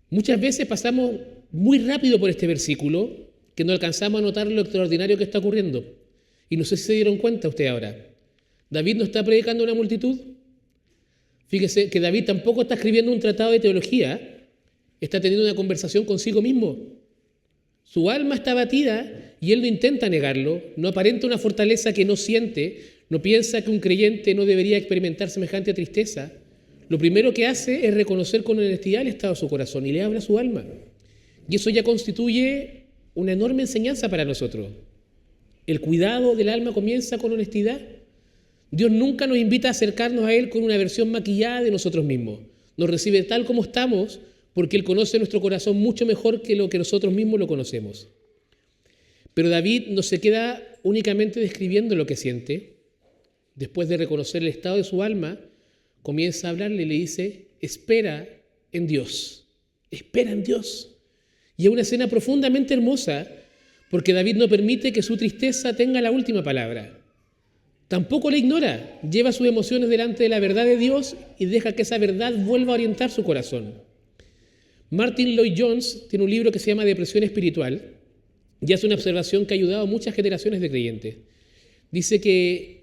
Muchas veces pasamos muy rápido por este versículo que no alcanzamos a notar lo extraordinario que está ocurriendo. Y no sé si se dieron cuenta ustedes ahora. David no está predicando a una multitud. Fíjese que David tampoco está escribiendo un tratado de teología, está teniendo una conversación consigo mismo. Su alma está abatida y él no intenta negarlo, no aparenta una fortaleza que no siente, no piensa que un creyente no debería experimentar semejante tristeza. Lo primero que hace es reconocer con honestidad el estado de su corazón y le habla a su alma. Y eso ya constituye una enorme enseñanza para nosotros. El cuidado del alma comienza con honestidad. Dios nunca nos invita a acercarnos a Él con una versión maquillada de nosotros mismos. Nos recibe tal como estamos porque Él conoce nuestro corazón mucho mejor que lo que nosotros mismos lo conocemos. Pero David no se queda únicamente describiendo lo que siente. Después de reconocer el estado de su alma, comienza a hablarle y le dice, espera en Dios, espera en Dios. Y es una escena profundamente hermosa porque David no permite que su tristeza tenga la última palabra. Tampoco la ignora, lleva sus emociones delante de la verdad de Dios y deja que esa verdad vuelva a orientar su corazón. Martin Lloyd-Jones tiene un libro que se llama Depresión Espiritual y hace una observación que ha ayudado a muchas generaciones de creyentes. Dice que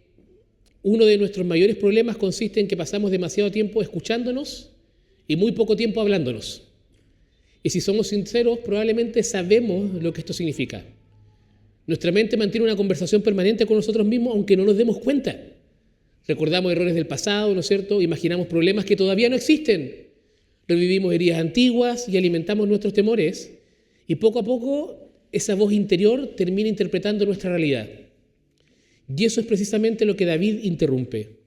uno de nuestros mayores problemas consiste en que pasamos demasiado tiempo escuchándonos y muy poco tiempo hablándonos. Y si somos sinceros, probablemente sabemos lo que esto significa. Nuestra mente mantiene una conversación permanente con nosotros mismos, aunque no nos demos cuenta. Recordamos errores del pasado, ¿no es cierto? Imaginamos problemas que todavía no existen. Revivimos heridas antiguas y alimentamos nuestros temores. Y poco a poco, esa voz interior termina interpretando nuestra realidad. Y eso es precisamente lo que David interrumpe.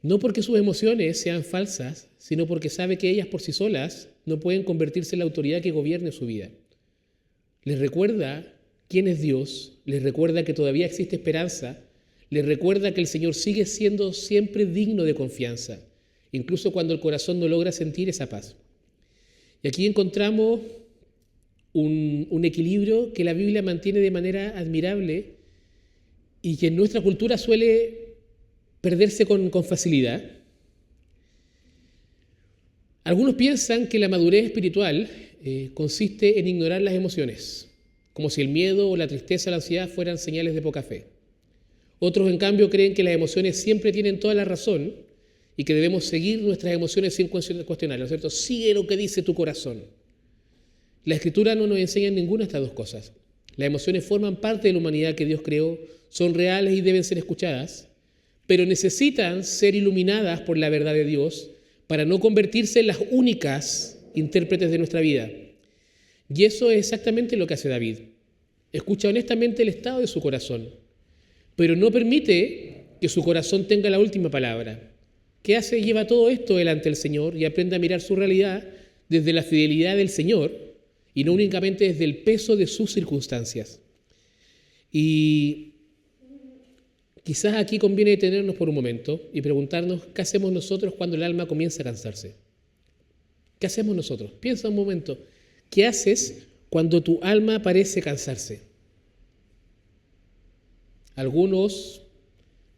No porque sus emociones sean falsas, sino porque sabe que ellas por sí solas no pueden convertirse en la autoridad que gobierne su vida. Les recuerda quién es Dios, les recuerda que todavía existe esperanza, les recuerda que el Señor sigue siendo siempre digno de confianza, incluso cuando el corazón no logra sentir esa paz. Y aquí encontramos un equilibrio que la Biblia mantiene de manera admirable y que en nuestra cultura suele perderse con facilidad. Algunos piensan que la madurez espiritual consiste en ignorar las emociones, como si el miedo o la tristeza o la ansiedad fueran señales de poca fe. Otros, en cambio, creen que las emociones siempre tienen toda la razón y que debemos seguir nuestras emociones sin cuestionarlas, ¿no es cierto? Sigue lo que dice tu corazón. La Escritura no nos enseña ninguna de estas dos cosas. Las emociones forman parte de la humanidad que Dios creó, son reales y deben ser escuchadas, pero necesitan ser iluminadas por la verdad de Dios para no convertirse en las únicas intérpretes de nuestra vida. Y eso es exactamente lo que hace David. Escucha honestamente el estado de su corazón, pero no permite que su corazón tenga la última palabra. ¿Qué hace? Lleva todo esto delante del Señor y aprende a mirar su realidad desde la fidelidad del Señor y no únicamente desde el peso de sus circunstancias. Y quizás aquí conviene detenernos por un momento y preguntarnos qué hacemos nosotros cuando el alma comienza a cansarse. ¿Qué hacemos nosotros? Piensa un momento. ¿Qué haces cuando tu alma parece cansarse? Algunos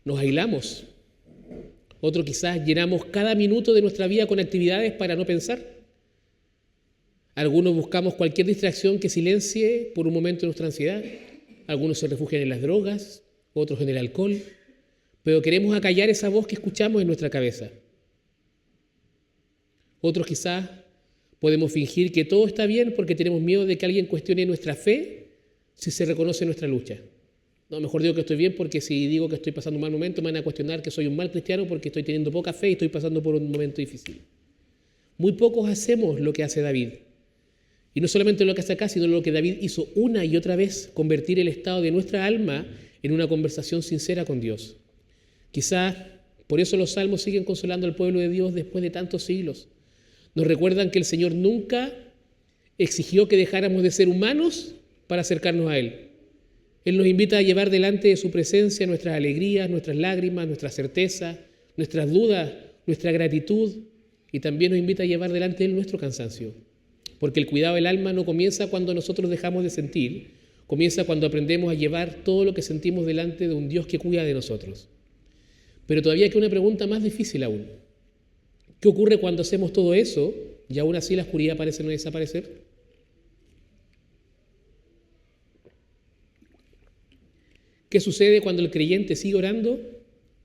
nos aislamos. Otros quizás llenamos cada minuto de nuestra vida con actividades para no pensar. Algunos buscamos cualquier distracción que silencie por un momento nuestra ansiedad. Algunos se refugian en las drogas, otros en el alcohol, pero queremos acallar esa voz que escuchamos en nuestra cabeza. Otros quizás podemos fingir que todo está bien porque tenemos miedo de que alguien cuestione nuestra fe si se reconoce nuestra lucha. No, mejor digo que estoy bien porque si digo que estoy pasando un mal momento me van a cuestionar que soy un mal cristiano porque estoy teniendo poca fe y estoy pasando por un momento difícil. Muy pocos hacemos lo que hace David. Y no solamente lo que hace acá, sino lo que David hizo una y otra vez, convertir el estado de nuestra alma en una conversación sincera con Dios. Quizás por eso los salmos siguen consolando al pueblo de Dios después de tantos siglos. Nos recuerdan que el Señor nunca exigió que dejáramos de ser humanos para acercarnos a Él. Él nos invita a llevar delante de su presencia nuestras alegrías, nuestras lágrimas, nuestras certezas, nuestras dudas, nuestra gratitud, y también nos invita a llevar delante de Él nuestro cansancio. Porque el cuidado del alma no comienza cuando nosotros dejamos de sentir, comienza cuando aprendemos a llevar todo lo que sentimos delante de un Dios que cuida de nosotros. Pero todavía hay una pregunta más difícil aún. ¿Qué ocurre cuando hacemos todo eso y aún así la oscuridad parece no desaparecer? ¿Qué sucede cuando el creyente sigue orando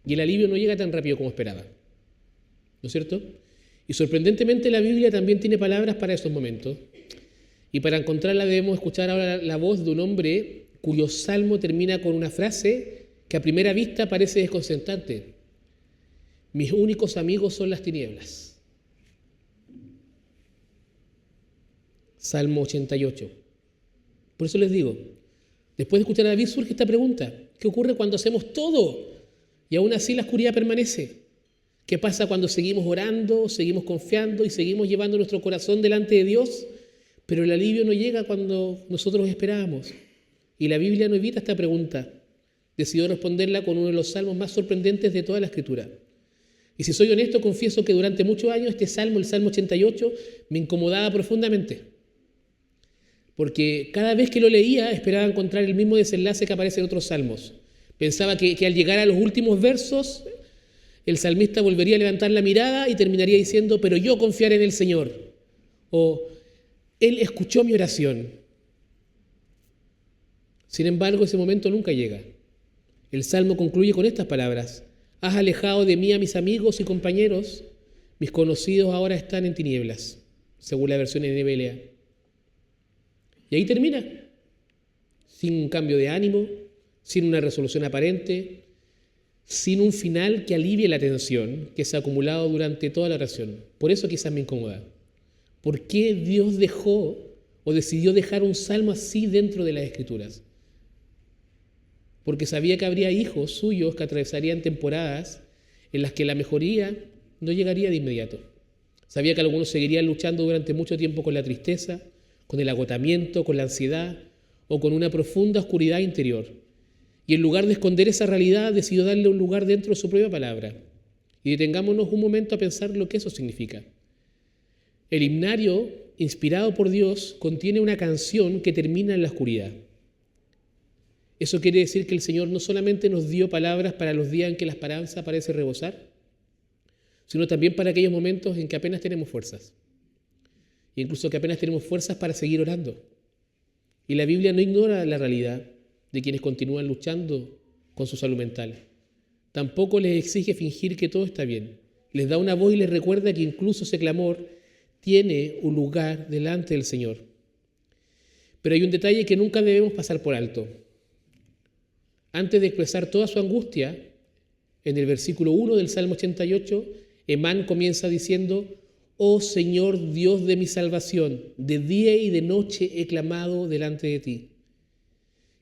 y el alivio no llega tan rápido como esperaba? ¿No es cierto? Y sorprendentemente la Biblia también tiene palabras para esos momentos. Y para encontrarla debemos escuchar ahora la voz de un hombre cuyo salmo termina con una frase que a primera vista parece desconcertante. Mis únicos amigos son las tinieblas. Salmo 88. Por eso les digo, después de escuchar a David surge esta pregunta. ¿Qué ocurre cuando hacemos todo y aún así la oscuridad permanece? ¿Qué pasa cuando seguimos orando, seguimos confiando y seguimos llevando nuestro corazón delante de Dios, pero el alivio no llega cuando nosotros esperábamos? Y la Biblia no evita esta pregunta. Decidió responderla con uno de los salmos más sorprendentes de toda la Escritura. Y si soy honesto, confieso que durante muchos años este salmo, el Salmo 88, me incomodaba profundamente. Porque cada vez que lo leía esperaba encontrar el mismo desenlace que aparece en otros salmos. Pensaba que al llegar a los últimos versos, el salmista volvería a levantar la mirada y terminaría diciendo, pero yo confiaré en el Señor. O, Él escuchó mi oración. Sin embargo, ese momento nunca llega. El salmo concluye con estas palabras. Has alejado de mí a mis amigos y compañeros, mis conocidos ahora están en tinieblas, según la versión NBLA. Y ahí termina, sin un cambio de ánimo, sin una resolución aparente, sin un final que alivie la tensión que se ha acumulado durante toda la oración. Por eso quizás me incomoda. ¿Por qué Dios dejó o decidió dejar un salmo así dentro de las Escrituras? porque sabía que habría hijos suyos que atravesarían temporadas en las que la mejoría no llegaría de inmediato. Sabía que algunos seguirían luchando durante mucho tiempo con la tristeza, con el agotamiento, con la ansiedad o con una profunda oscuridad interior. Y en lugar de esconder esa realidad, decidió darle un lugar dentro de su propia palabra. Y detengámonos un momento a pensar lo que eso significa. El himnario, inspirado por Dios, contiene una canción que termina en la oscuridad. Eso quiere decir que el Señor no solamente nos dio palabras para los días en que la esperanza parece rebosar, sino también para aquellos momentos en que apenas tenemos fuerzas. E incluso que apenas tenemos fuerzas para seguir orando. Y la Biblia no ignora la realidad de quienes continúan luchando con su salud mental. Tampoco les exige fingir que todo está bien. Les da una voz y les recuerda que incluso ese clamor tiene un lugar delante del Señor. Pero hay un detalle que nunca debemos pasar por alto. Antes de expresar toda su angustia, en el versículo 1 del Salmo 88, Emán comienza diciendo: «Oh Señor, Dios de mi salvación, de día y de noche he clamado delante de ti».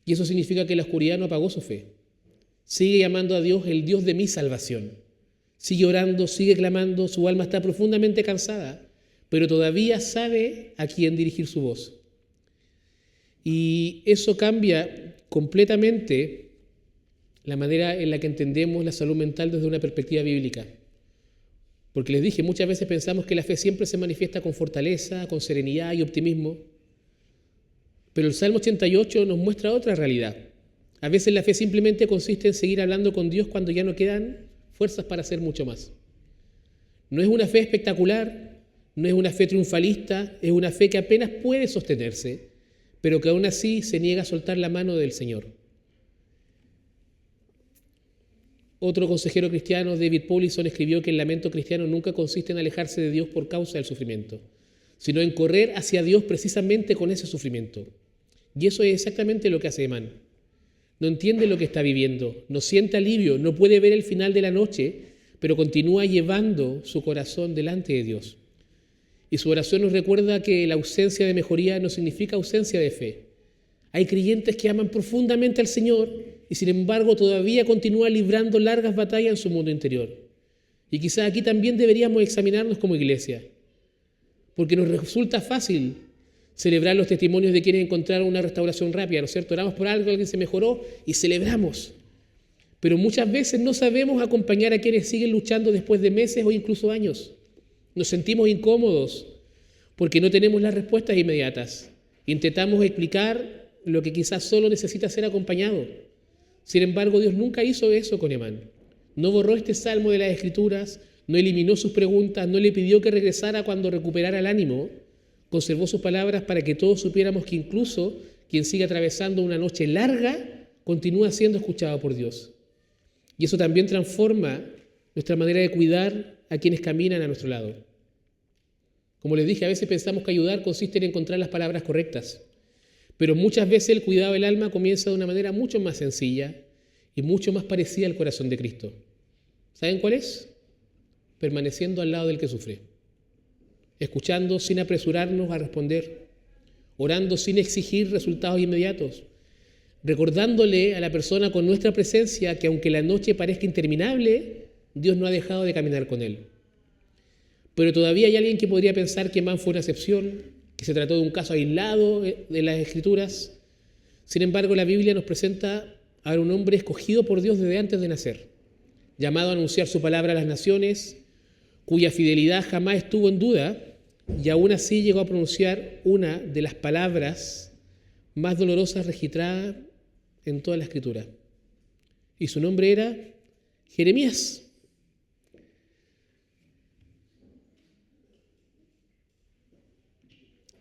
Y eso significa que la oscuridad no apagó su fe. Sigue llamando a Dios el Dios de mi salvación. Sigue orando, sigue clamando, su alma está profundamente cansada, pero todavía sabe a quién dirigir su voz. Y eso cambia completamente la manera en la que entendemos la salud mental desde una perspectiva bíblica. Porque les dije, muchas veces pensamos que la fe siempre se manifiesta con fortaleza, con serenidad y optimismo. Pero el Salmo 88 nos muestra otra realidad. A veces la fe simplemente consiste en seguir hablando con Dios cuando ya no quedan fuerzas para hacer mucho más. No es una fe espectacular, no es una fe triunfalista, es una fe que apenas puede sostenerse, pero que aún así se niega a soltar la mano del Señor. Otro consejero cristiano, David Paulison, escribió que el lamento cristiano nunca consiste en alejarse de Dios por causa del sufrimiento, sino en correr hacia Dios precisamente con ese sufrimiento. Y eso es exactamente lo que hace Emán. No entiende lo que está viviendo, no siente alivio, no puede ver el final de la noche, pero continúa llevando su corazón delante de Dios. Y su oración nos recuerda que la ausencia de mejoría no significa ausencia de fe. Hay creyentes que aman profundamente al Señor y sin embargo todavía continúan librando largas batallas en su mundo interior. Y quizás aquí también deberíamos examinarnos como iglesia, porque nos resulta fácil celebrar los testimonios de quienes encontraron una restauración rápida, ¿no es cierto? Oramos por algo, alguien se mejoró y celebramos. Pero muchas veces no sabemos acompañar a quienes siguen luchando después de meses o incluso años. Nos sentimos incómodos porque no tenemos las respuestas inmediatas. Intentamos explicar lo que quizás solo necesita ser acompañado. Sin embargo, Dios nunca hizo eso con Emán. No borró este salmo de las Escrituras, no eliminó sus preguntas, no le pidió que regresara cuando recuperara el ánimo. Conservó sus palabras para que todos supiéramos que incluso quien sigue atravesando una noche larga continúa siendo escuchado por Dios. Y eso también transforma nuestra manera de cuidar a quienes caminan a nuestro lado. Como les dije, a veces pensamos que ayudar consiste en encontrar las palabras correctas, pero muchas veces el cuidado del alma comienza de una manera mucho más sencilla y mucho más parecida al corazón de Cristo. ¿Saben cuál es? Permaneciendo al lado del que sufre, escuchando sin apresurarnos a responder, orando sin exigir resultados inmediatos, recordándole a la persona con nuestra presencia que aunque la noche parezca interminable, Dios no ha dejado de caminar con él. Pero todavía hay alguien que podría pensar que Emán fue una excepción, que se trató de un caso aislado de las Escrituras. Sin embargo, la Biblia nos presenta a un hombre escogido por Dios desde antes de nacer, llamado a anunciar su palabra a las naciones, cuya fidelidad jamás estuvo en duda, y aún así llegó a pronunciar una de las palabras más dolorosas registradas en toda la Escritura. Y su nombre era Jeremías.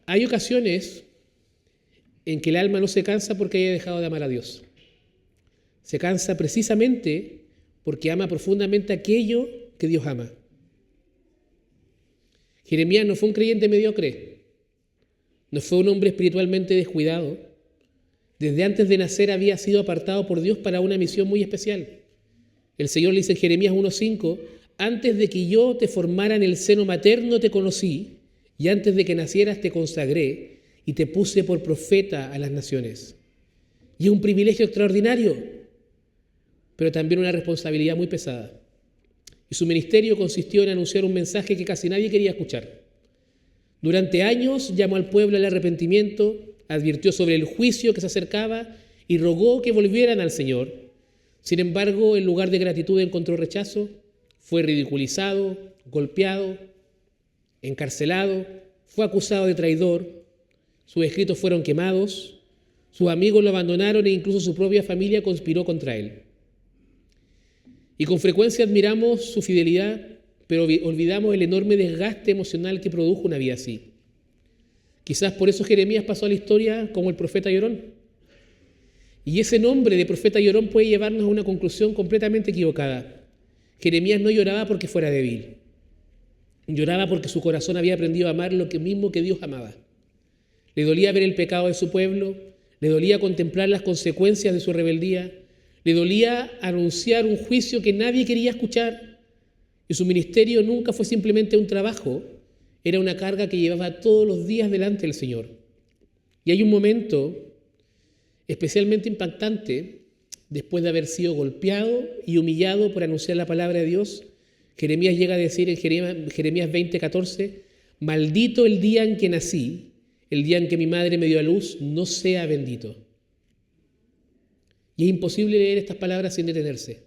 Hay ocasiones en que el alma no se cansa porque haya dejado de amar a Dios. Se cansa precisamente porque ama profundamente aquello que Dios ama. Jeremías no fue un creyente mediocre, no fue un hombre espiritualmente descuidado. Desde antes de nacer había sido apartado por Dios para una misión muy especial. El Señor le dice en Jeremías 1:5, antes de que yo te formara en el seno materno te conocí, y antes de que nacieras te consagré y te puse por profeta a las naciones. Y es un privilegio extraordinario pero también una responsabilidad muy pesada. Y su ministerio consistió en anunciar un mensaje que casi nadie quería escuchar. Durante años llamó al pueblo al arrepentimiento, advirtió sobre el juicio que se acercaba y rogó que volvieran al Señor. Sin embargo, en lugar de gratitud encontró rechazo, fue ridiculizado, golpeado, encarcelado, fue acusado de traidor, sus escritos fueron quemados, sus amigos lo abandonaron e incluso su propia familia conspiró contra él. Y con frecuencia admiramos su fidelidad, pero olvidamos el enorme desgaste emocional que produjo una vida así. Quizás por eso Jeremías pasó a la historia como el profeta llorón. Y ese nombre de profeta llorón puede llevarnos a una conclusión completamente equivocada. Jeremías no lloraba porque fuera débil. Lloraba porque su corazón había aprendido a amar lo mismo que Dios amaba. Le dolía ver el pecado de su pueblo, le dolía contemplar las consecuencias de su rebeldía, le dolía anunciar un juicio que nadie quería escuchar. Y su ministerio nunca fue simplemente un trabajo, era una carga que llevaba todos los días delante del Señor. Y hay un momento especialmente impactante, después de haber sido golpeado y humillado por anunciar la palabra de Dios. Jeremías llega a decir en Jeremías 20:14, maldito el día en que nací, el día en que mi madre me dio a luz, no sea bendito. Y es imposible leer estas palabras sin detenerse.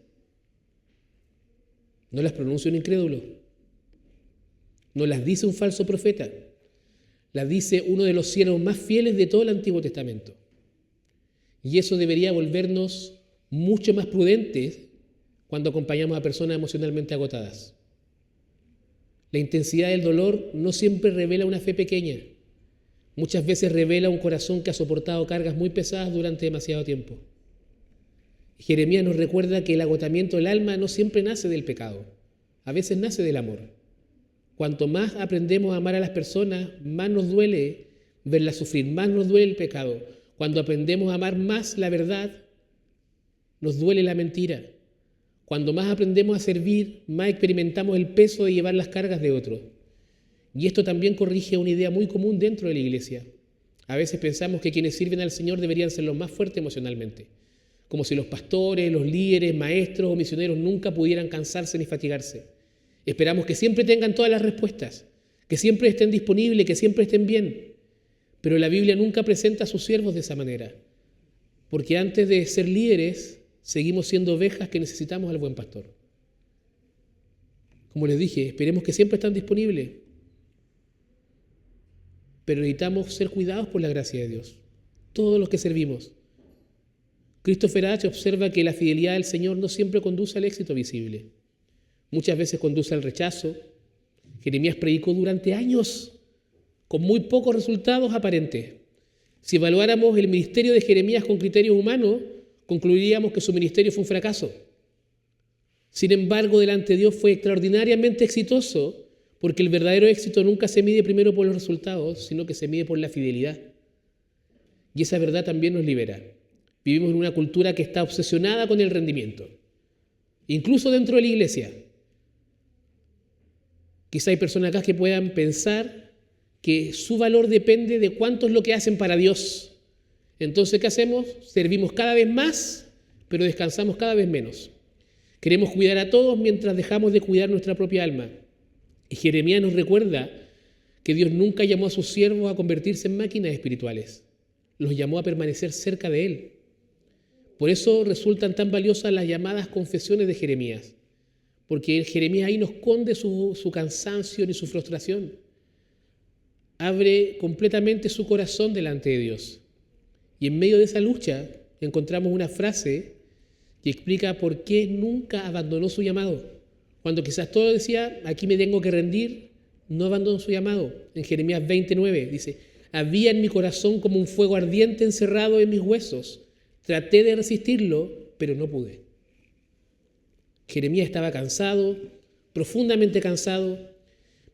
No las pronuncia un incrédulo, no las dice un falso profeta, las dice uno de los siervos más fieles de todo el Antiguo Testamento. Y eso debería volvernos mucho más prudentes cuando acompañamos a personas emocionalmente agotadas. La intensidad del dolor no siempre revela una fe pequeña. Muchas veces revela un corazón que ha soportado cargas muy pesadas durante demasiado tiempo. Jeremías nos recuerda que el agotamiento del alma no siempre nace del pecado, a veces nace del amor. Cuanto más aprendemos a amar a las personas, más nos duele verlas sufrir, más nos duele el pecado. Cuando aprendemos a amar más la verdad, nos duele la mentira. Cuando más aprendemos a servir, más experimentamos el peso de llevar las cargas de otros. Y esto también corrige una idea muy común dentro de la iglesia. A veces pensamos que quienes sirven al Señor deberían ser los más fuertes emocionalmente, como si los pastores, los líderes, maestros o misioneros nunca pudieran cansarse ni fatigarse. Esperamos que siempre tengan todas las respuestas, que siempre estén disponibles, que siempre estén bien. Pero la Biblia nunca presenta a sus siervos de esa manera, porque antes de ser líderes, seguimos siendo ovejas que necesitamos al buen pastor. Como les dije, esperemos que siempre estén disponibles, pero necesitamos ser cuidados por la gracia de Dios, todos los que servimos. Christopher H. observa que la fidelidad del Señor no siempre conduce al éxito visible. Muchas veces conduce al rechazo. Jeremías predicó durante años con muy pocos resultados aparentes. Si evaluáramos el ministerio de Jeremías con criterios humanos, concluiríamos que su ministerio fue un fracaso. Sin embargo, delante de Dios fue extraordinariamente exitoso, porque el verdadero éxito nunca se mide primero por los resultados, sino que se mide por la fidelidad. Y esa verdad también nos libera. Vivimos en una cultura que está obsesionada con el rendimiento, incluso dentro de la iglesia. Quizá hay personas acá que puedan pensar que su valor depende de cuánto es lo que hacen para Dios. Entonces, ¿qué hacemos? Servimos cada vez más, pero descansamos cada vez menos. Queremos cuidar a todos mientras dejamos de cuidar nuestra propia alma. Y Jeremías nos recuerda que Dios nunca llamó a sus siervos a convertirse en máquinas espirituales. Los llamó a permanecer cerca de Él. Por eso resultan tan valiosas las llamadas confesiones de Jeremías, porque Jeremías ahí no esconde su cansancio ni su frustración. Abre completamente su corazón delante de Dios. Y en medio de esa lucha encontramos una frase que explica por qué nunca abandonó su llamado. Cuando quizás todo decía, aquí me tengo que rendir, no abandonó su llamado. En Jeremías 29 dice, había en mi corazón como un fuego ardiente encerrado en mis huesos. Traté de resistirlo, pero no pude. Jeremías estaba cansado, profundamente cansado,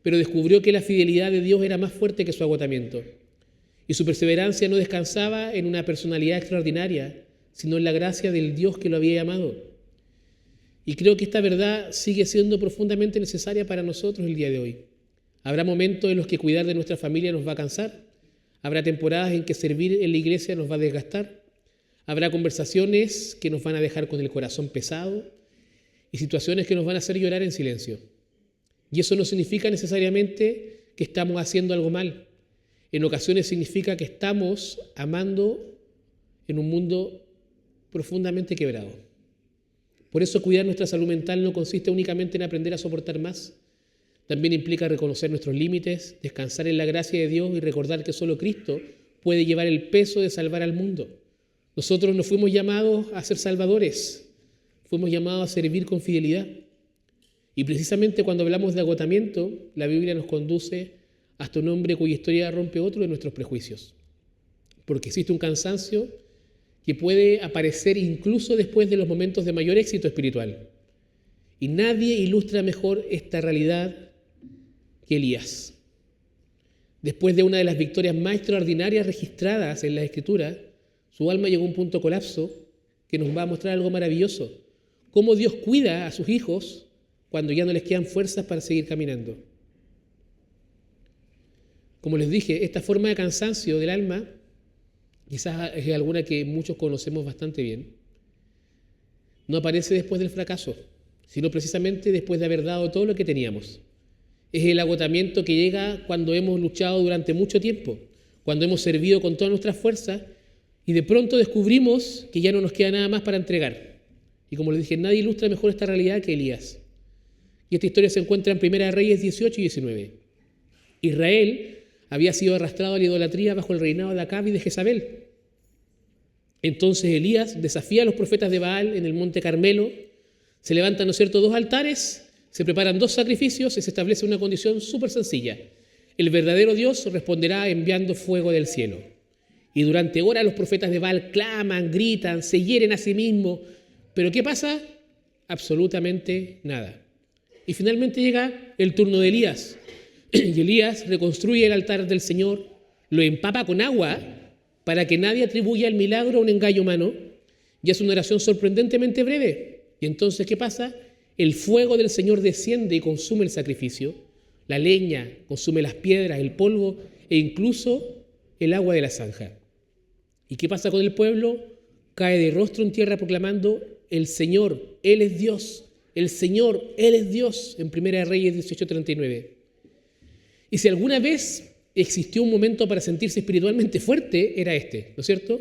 pero descubrió que la fidelidad de Dios era más fuerte que su agotamiento. Y su perseverancia no descansaba en una personalidad extraordinaria, sino en la gracia del Dios que lo había llamado. Y creo que esta verdad sigue siendo profundamente necesaria para nosotros el día de hoy. Habrá momentos en los que cuidar de nuestra familia nos va a cansar. Habrá temporadas en que servir en la iglesia nos va a desgastar. Habrá conversaciones que nos van a dejar con el corazón pesado y situaciones que nos van a hacer llorar en silencio. Y eso no significa necesariamente que estamos haciendo algo mal. En ocasiones significa que estamos amando en un mundo profundamente quebrado. Por eso cuidar nuestra salud mental no consiste únicamente en aprender a soportar más. También implica reconocer nuestros límites, descansar en la gracia de Dios y recordar que solo Cristo puede llevar el peso de salvar al mundo. Nosotros no fuimos llamados a ser salvadores, fuimos llamados a servir con fidelidad. Y precisamente cuando hablamos de agotamiento, la Biblia nos conduce hasta un hombre cuya historia rompe otro de nuestros prejuicios. Porque existe un cansancio que puede aparecer incluso después de los momentos de mayor éxito espiritual. Y nadie ilustra mejor esta realidad que Elías. Después de una de las victorias más extraordinarias registradas en la Escritura, su alma llegó a un punto de colapso que nos va a mostrar algo maravilloso. Cómo Dios cuida a sus hijos cuando ya no les quedan fuerzas para seguir caminando. Como les dije, esta forma de cansancio del alma quizás es alguna que muchos conocemos bastante bien. No aparece después del fracaso, sino precisamente después de haber dado todo lo que teníamos. Es el agotamiento que llega cuando hemos luchado durante mucho tiempo, cuando hemos servido con todas nuestras fuerzas y de pronto descubrimos que ya no nos queda nada más para entregar. Y como les dije, nadie ilustra mejor esta realidad que Elías. Y esta historia se encuentra en 1 Reyes 18 y 19. Israel había sido arrastrado a la idolatría bajo el reinado de Acab y de Jezabel. Entonces Elías desafía a los profetas de Baal en el monte Carmelo, se levantan, ¿no es cierto?, 2 altares, se preparan 2 sacrificios y se establece una condición súper sencilla. El verdadero Dios responderá enviando fuego del cielo. Y durante horas los profetas de Baal claman, gritan, se hieren a sí mismos. ¿Pero qué pasa? Absolutamente nada. Y finalmente llega el turno de Elías. Y Elías reconstruye el altar del Señor, lo empapa con agua para que nadie atribuya el milagro a un engaño humano. Y es una oración sorprendentemente breve. Y entonces, ¿qué pasa? El fuego del Señor desciende y consume el sacrificio. La leña consume las piedras, el polvo e incluso el agua de la zanja. ¿Y qué pasa con el pueblo? Cae de rostro en tierra proclamando: el Señor, Él es Dios. El Señor, Él es Dios, en 1 Reyes 18:39. Y si alguna vez existió un momento para sentirse espiritualmente fuerte, era este, ¿no es cierto?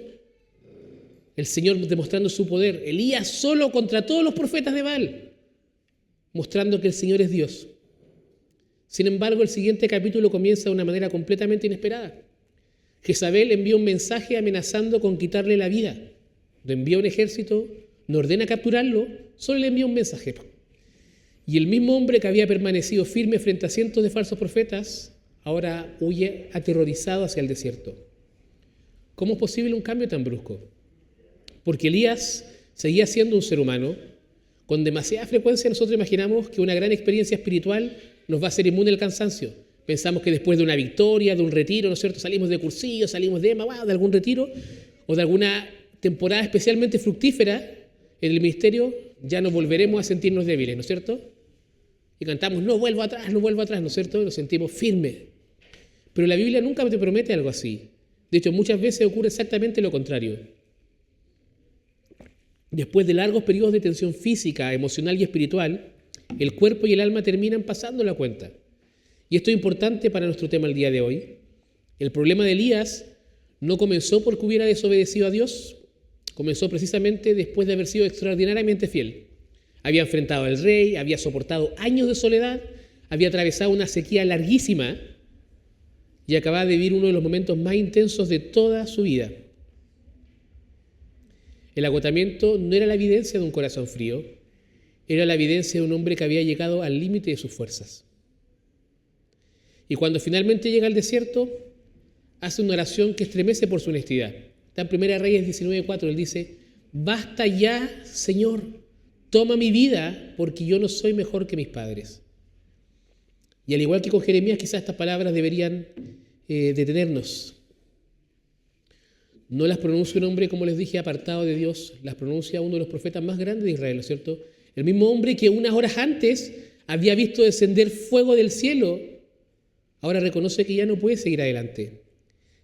El Señor demostrando su poder. Elías solo contra todos los profetas de Baal, mostrando que el Señor es Dios. Sin embargo, el siguiente capítulo comienza de una manera completamente inesperada. Jezabel envía un mensaje amenazando con quitarle la vida. Le envía un ejército, no ordena capturarlo, solo le envía un mensajero. Y el mismo hombre que había permanecido firme frente a cientos de falsos profetas, ahora huye aterrorizado hacia el desierto. ¿Cómo es posible un cambio tan brusco? Porque Elías seguía siendo un ser humano. Con demasiada frecuencia nosotros imaginamos que una gran experiencia espiritual nos va a hacer inmune al cansancio. Pensamos que después de una victoria, de un retiro, ¿no es cierto?, salimos de cursillo, salimos de algún retiro o de alguna temporada especialmente fructífera en el ministerio, ya nos volveremos a sentirnos débiles, ¿no es cierto? Y cantamos: no vuelvo atrás, ¿no es cierto? Nos sentimos firmes. Pero la Biblia nunca te promete algo así. De hecho, muchas veces ocurre exactamente lo contrario. Después de largos periodos de tensión física, emocional y espiritual, el cuerpo y el alma terminan pasando la cuenta. Y esto es importante para nuestro tema el día de hoy. El problema de Elías no comenzó porque hubiera desobedecido a Dios, comenzó precisamente después de haber sido extraordinariamente fiel. Había enfrentado al rey, había soportado años de soledad, había atravesado una sequía larguísima y acababa de vivir uno de los momentos más intensos de toda su vida. El agotamiento no era la evidencia de un corazón frío, era la evidencia de un hombre que había llegado al límite de sus fuerzas. Y cuando finalmente llega al desierto, hace una oración que estremece por su honestidad. Está en 1 Reyes 19:4, él dice: basta ya, Señor, toma mi vida, porque yo no soy mejor que mis padres. Y al igual que con Jeremías, quizás estas palabras deberían detenernos. No las pronuncia un hombre, como les dije, apartado de Dios, las pronuncia uno de los profetas más grandes de Israel, ¿no es cierto? El mismo hombre que unas horas antes había visto descender fuego del cielo, ahora reconoce que ya no puede seguir adelante.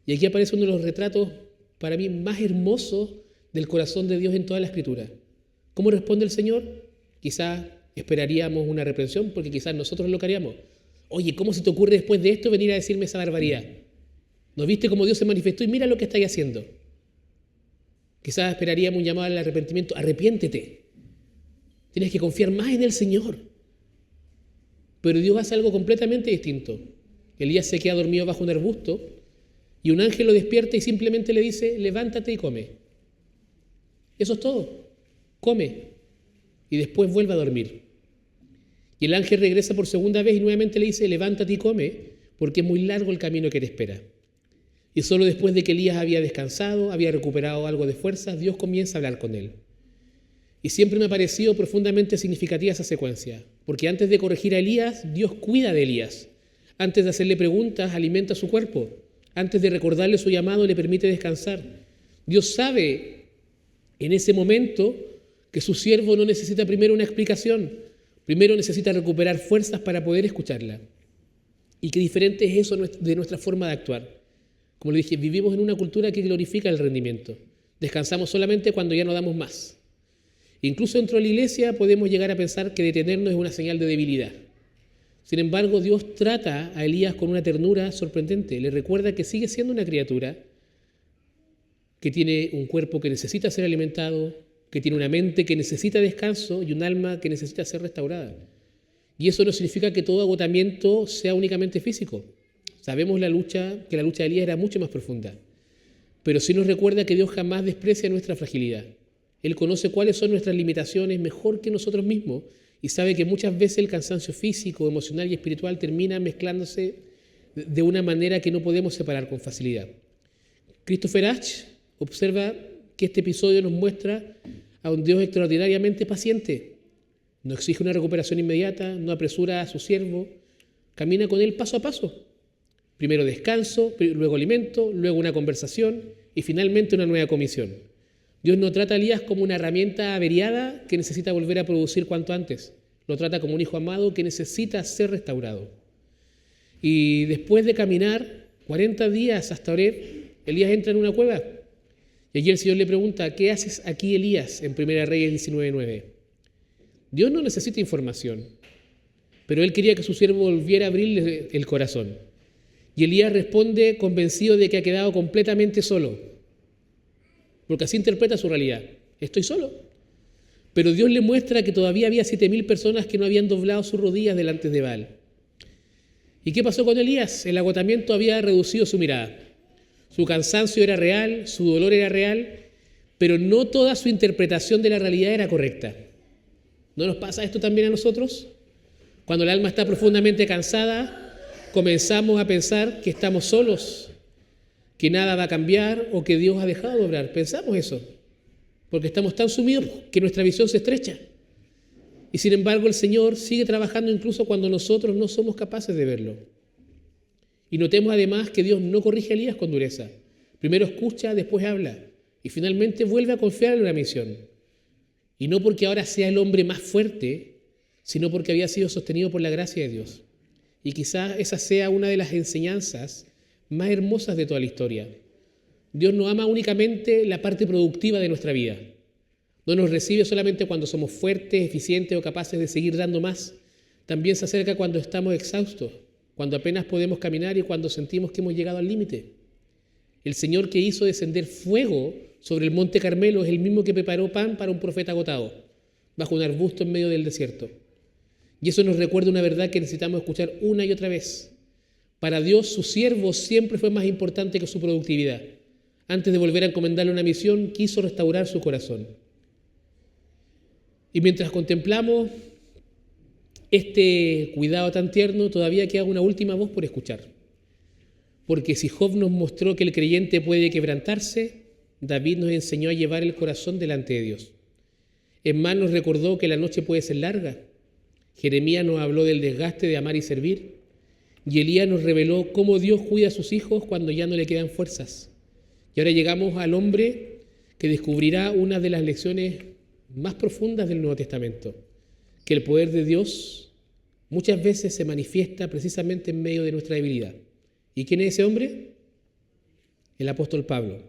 Y aquí aparece uno de los retratos para mí más hermosos del corazón de Dios en toda la Escritura. ¿Cómo responde el Señor? Quizás esperaríamos una reprensión, porque quizás nosotros lo que haríamos. Oye, ¿cómo se te ocurre después de esto venir a decirme esa barbaridad? ¿No viste cómo Dios se manifestó y mira lo que estáis haciendo? Quizás esperaríamos un llamado al arrepentimiento. Arrepiéntete. Tienes que confiar más en el Señor. Pero Dios hace algo completamente distinto. Elías se queda dormido bajo un arbusto y un ángel lo despierta y simplemente le dice, levántate y come. Eso es todo. Come. Y después vuelve a dormir. Y el ángel regresa por segunda vez y nuevamente le dice, levántate y come, porque es muy largo el camino que te espera. Y solo después de que Elías había descansado, había recuperado algo de fuerzas, Dios comienza a hablar con él. Y siempre me ha parecido profundamente significativa esa secuencia, porque antes de corregir a Elías, Dios cuida de Elías. Antes de hacerle preguntas, alimenta su cuerpo. Antes de recordarle su llamado, le permite descansar. Dios sabe en ese momento que su siervo no necesita primero una explicación, primero necesita recuperar fuerzas para poder escucharla. Y qué diferente es eso de nuestra forma de actuar. Como le dije, vivimos en una cultura que glorifica el rendimiento. Descansamos solamente cuando ya no damos más. Incluso dentro de la iglesia podemos llegar a pensar que detenernos es una señal de debilidad. Sin embargo, Dios trata a Elías con una ternura sorprendente. Le recuerda que sigue siendo una criatura, que tiene un cuerpo que necesita ser alimentado, que tiene una mente que necesita descanso y un alma que necesita ser restaurada. Y eso no significa que todo agotamiento sea únicamente físico. Sabemos que la lucha de Elías era mucho más profunda. Pero sí nos recuerda que Dios jamás desprecia nuestra fragilidad. Él conoce cuáles son nuestras limitaciones mejor que nosotros mismos y sabe que muchas veces el cansancio físico, emocional y espiritual termina mezclándose de una manera que no podemos separar con facilidad. Christopher Ash observa que este episodio nos muestra a un Dios extraordinariamente paciente. No exige una recuperación inmediata, no apresura a su siervo, camina con él paso a paso. Primero descanso, luego alimento, luego una conversación y finalmente una nueva comisión. Dios no trata a Elías como una herramienta averiada que necesita volver a producir cuanto antes. Lo trata como un hijo amado que necesita ser restaurado. Y después de caminar 40 días hasta Horeb, Elías entra en una cueva. Y allí el Señor le pregunta, ¿qué haces aquí, Elías? En 1 Reyes 19:9. Dios no necesita información, pero Él quería que su siervo volviera a abrirle el corazón. Y Elías responde convencido de que ha quedado completamente solo, porque así interpreta su realidad. Estoy solo. Pero Dios le muestra que todavía había 7.000 personas que no habían doblado sus rodillas delante de Baal. ¿Y qué pasó con Elías? El agotamiento había reducido su mirada. Su cansancio era real, su dolor era real, pero no toda su interpretación de la realidad era correcta. ¿No nos pasa esto también a nosotros? Cuando el alma está profundamente cansada, comenzamos a pensar que estamos solos, que nada va a cambiar o que Dios ha dejado de obrar. Pensamos eso, porque estamos tan sumidos que nuestra visión se estrecha. Y sin embargo el Señor sigue trabajando incluso cuando nosotros no somos capaces de verlo. Y notemos además que Dios no corrige a Elías con dureza. Primero escucha, después habla y finalmente vuelve a confiar en la misión. Y no porque ahora sea el hombre más fuerte, sino porque había sido sostenido por la gracia de Dios. Y quizás esa sea una de las enseñanzas más hermosas de toda la historia. Dios no ama únicamente la parte productiva de nuestra vida. No nos recibe solamente cuando somos fuertes, eficientes o capaces de seguir dando más. También se acerca cuando estamos exhaustos, cuando apenas podemos caminar y cuando sentimos que hemos llegado al límite. El Señor que hizo descender fuego sobre el monte Carmelo es el mismo que preparó pan para un profeta agotado, bajo un arbusto en medio del desierto. Y eso nos recuerda una verdad que necesitamos escuchar una y otra vez. Para Dios, su siervo siempre fue más importante que su productividad. Antes de volver a encomendarle una misión, quiso restaurar su corazón. Y mientras contemplamos este cuidado tan tierno, todavía queda una última voz por escuchar. Porque si Job nos mostró que el creyente puede quebrantarse, David nos enseñó a llevar el corazón delante de Dios. En más nos recordó que la noche puede ser larga. Jeremías nos habló del desgaste de amar y servir. Y Elías nos reveló cómo Dios cuida a sus hijos cuando ya no le quedan fuerzas. Y ahora llegamos al hombre que descubrirá una de las lecciones más profundas del Nuevo Testamento, que el poder de Dios muchas veces se manifiesta precisamente en medio de nuestra debilidad. ¿Y quién es ese hombre? El apóstol Pablo.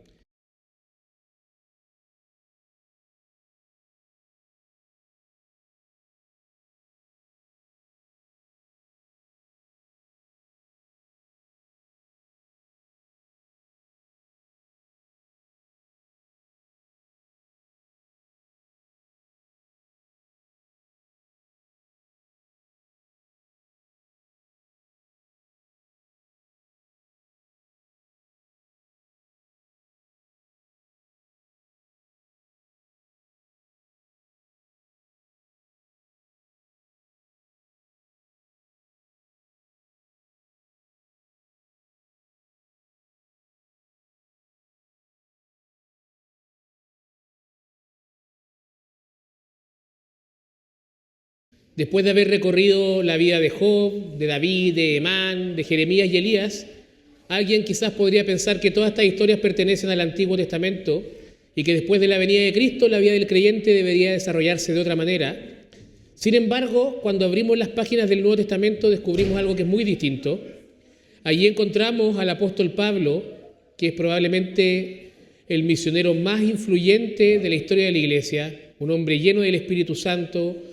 Después de haber recorrido la vida de Job, de David, de Emán, de Jeremías y Elías, alguien quizás podría pensar que todas estas historias pertenecen al Antiguo Testamento y que después de la venida de Cristo la vida del creyente debería desarrollarse de otra manera. Sin embargo, cuando abrimos las páginas del Nuevo Testamento descubrimos algo que es muy distinto. Allí encontramos al apóstol Pablo, que es probablemente el misionero más influyente de la historia de la Iglesia, un hombre lleno del Espíritu Santo,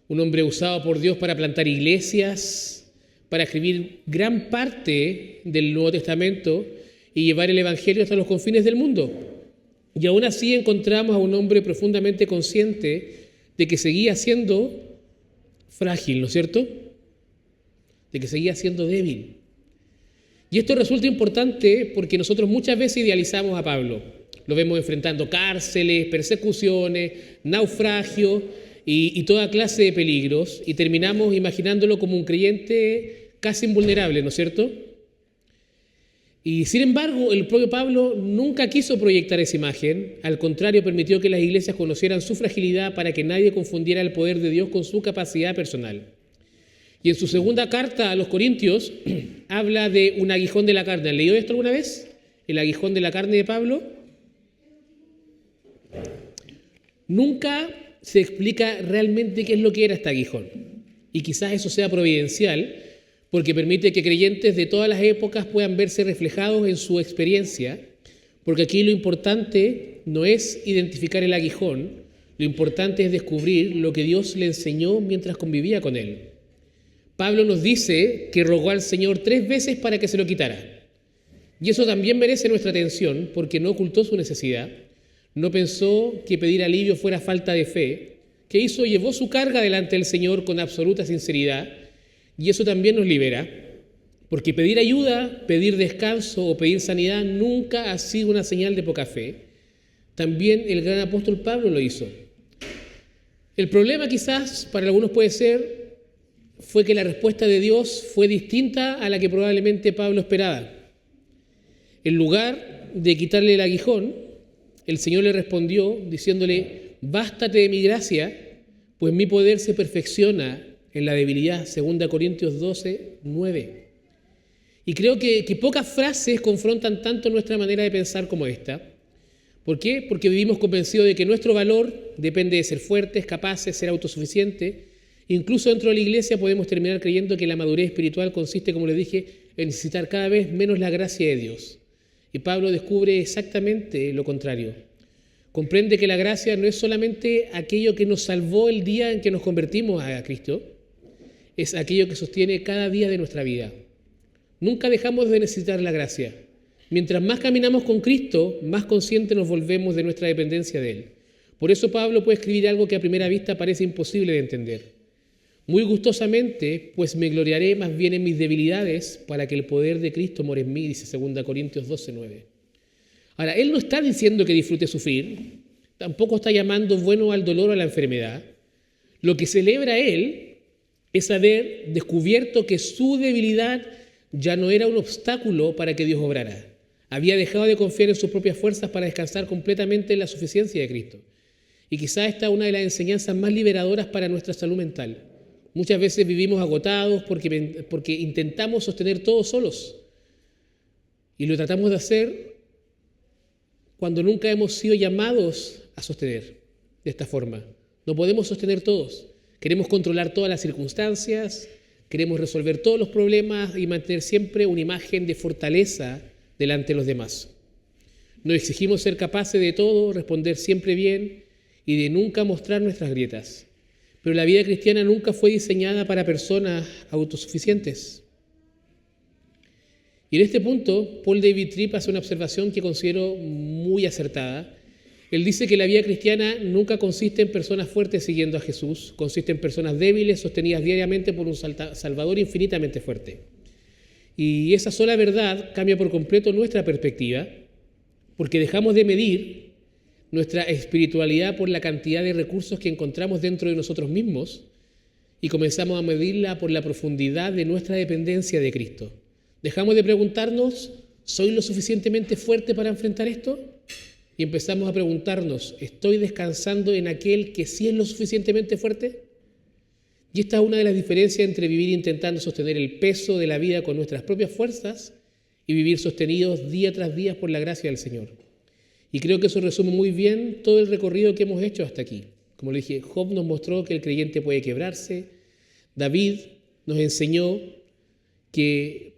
un hombre usado por Dios para plantar iglesias, para escribir gran parte del Nuevo Testamento y llevar el Evangelio hasta los confines del mundo. Y aún así encontramos a un hombre profundamente consciente de que seguía siendo frágil, ¿no es cierto? De que seguía siendo débil. Y esto resulta importante porque nosotros muchas veces idealizamos a Pablo. Lo vemos enfrentando cárceles, persecuciones, naufragios y toda clase de peligros, y terminamos imaginándolo como un creyente casi invulnerable, ¿no es cierto? Y sin embargo, el propio Pablo nunca quiso proyectar esa imagen, al contrario, permitió que las iglesias conocieran su fragilidad para que nadie confundiera el poder de Dios con su capacidad personal. Y en su segunda carta a los Corintios habla de un aguijón de la carne. ¿Han leído esto alguna vez? El aguijón de la carne de Pablo. Nunca se explica realmente qué es lo que era este aguijón. Y quizás eso sea providencial, porque permite que creyentes de todas las épocas puedan verse reflejados en su experiencia, porque aquí lo importante no es identificar el aguijón, lo importante es descubrir lo que Dios le enseñó mientras convivía con él. Pablo nos dice que rogó al Señor 3 veces para que se lo quitara. Y eso también merece nuestra atención, porque no ocultó su necesidad. No pensó que pedir alivio fuera falta de fe. ¿Qué hizo? Llevó su carga delante del Señor con absoluta sinceridad. Y eso también nos libera, porque pedir ayuda, pedir descanso o pedir sanidad nunca ha sido una señal de poca fe. También el gran apóstol Pablo lo hizo. El problema quizás para algunos puede ser, fue que la respuesta de Dios fue distinta a la que probablemente Pablo esperaba. En lugar de quitarle el aguijón, el Señor le respondió diciéndole: bástate de mi gracia, pues mi poder se perfecciona en la debilidad. 2 Corintios 12, 9. Y creo que pocas frases confrontan tanto nuestra manera de pensar como esta. ¿Por qué? Porque vivimos convencidos de que nuestro valor depende de ser fuertes, capaces, ser autosuficientes. Incluso dentro de la iglesia podemos terminar creyendo que la madurez espiritual consiste, como les dije, en necesitar cada vez menos la gracia de Dios. Y Pablo descubre exactamente lo contrario. Comprende que la gracia no es solamente aquello que nos salvó el día en que nos convertimos a Cristo, es aquello que sostiene cada día de nuestra vida. Nunca dejamos de necesitar la gracia. Mientras más caminamos con Cristo, más conscientes nos volvemos de nuestra dependencia de Él. Por eso Pablo puede escribir algo que a primera vista parece imposible de entender. Muy gustosamente, pues me gloriaré más bien en mis debilidades para que el poder de Cristo more en mí, dice 2 Corintios 12, 9. Ahora, él no está diciendo que disfrute sufrir, tampoco está llamando bueno al dolor o a la enfermedad. Lo que celebra él es haber descubierto que su debilidad ya no era un obstáculo para que Dios obrara. Había dejado de confiar en sus propias fuerzas para descansar completamente en la suficiencia de Cristo. Y quizá esta es una de las enseñanzas más liberadoras para nuestra salud mental. Muchas veces vivimos agotados porque intentamos sostener todo solos. Y lo tratamos de hacer cuando nunca hemos sido llamados a sostener de esta forma. No podemos sostener todos. Queremos controlar todas las circunstancias, queremos resolver todos los problemas y mantener siempre una imagen de fortaleza delante de los demás. Nos exigimos ser capaces de todo, responder siempre bien y de nunca mostrar nuestras grietas. Pero la vida cristiana nunca fue diseñada para personas autosuficientes. Y en este punto, Paul David Tripp hace una observación que considero muy acertada. Él dice que la vida cristiana nunca consiste en personas fuertes siguiendo a Jesús, consiste en personas débiles sostenidas diariamente por un Salvador infinitamente fuerte. Y esa sola verdad cambia por completo nuestra perspectiva, porque dejamos de medir nuestra espiritualidad por la cantidad de recursos que encontramos dentro de nosotros mismos y comenzamos a medirla por la profundidad de nuestra dependencia de Cristo. Dejamos de preguntarnos, ¿soy lo suficientemente fuerte para enfrentar esto? Y empezamos a preguntarnos, ¿estoy descansando en aquel que sí es lo suficientemente fuerte? Y esta es una de las diferencias entre vivir intentando sostener el peso de la vida con nuestras propias fuerzas y vivir sostenidos día tras día por la gracia del Señor. Y creo que eso resume muy bien todo el recorrido que hemos hecho hasta aquí. Como le dije, Job nos mostró que el creyente puede quebrarse. David nos enseñó que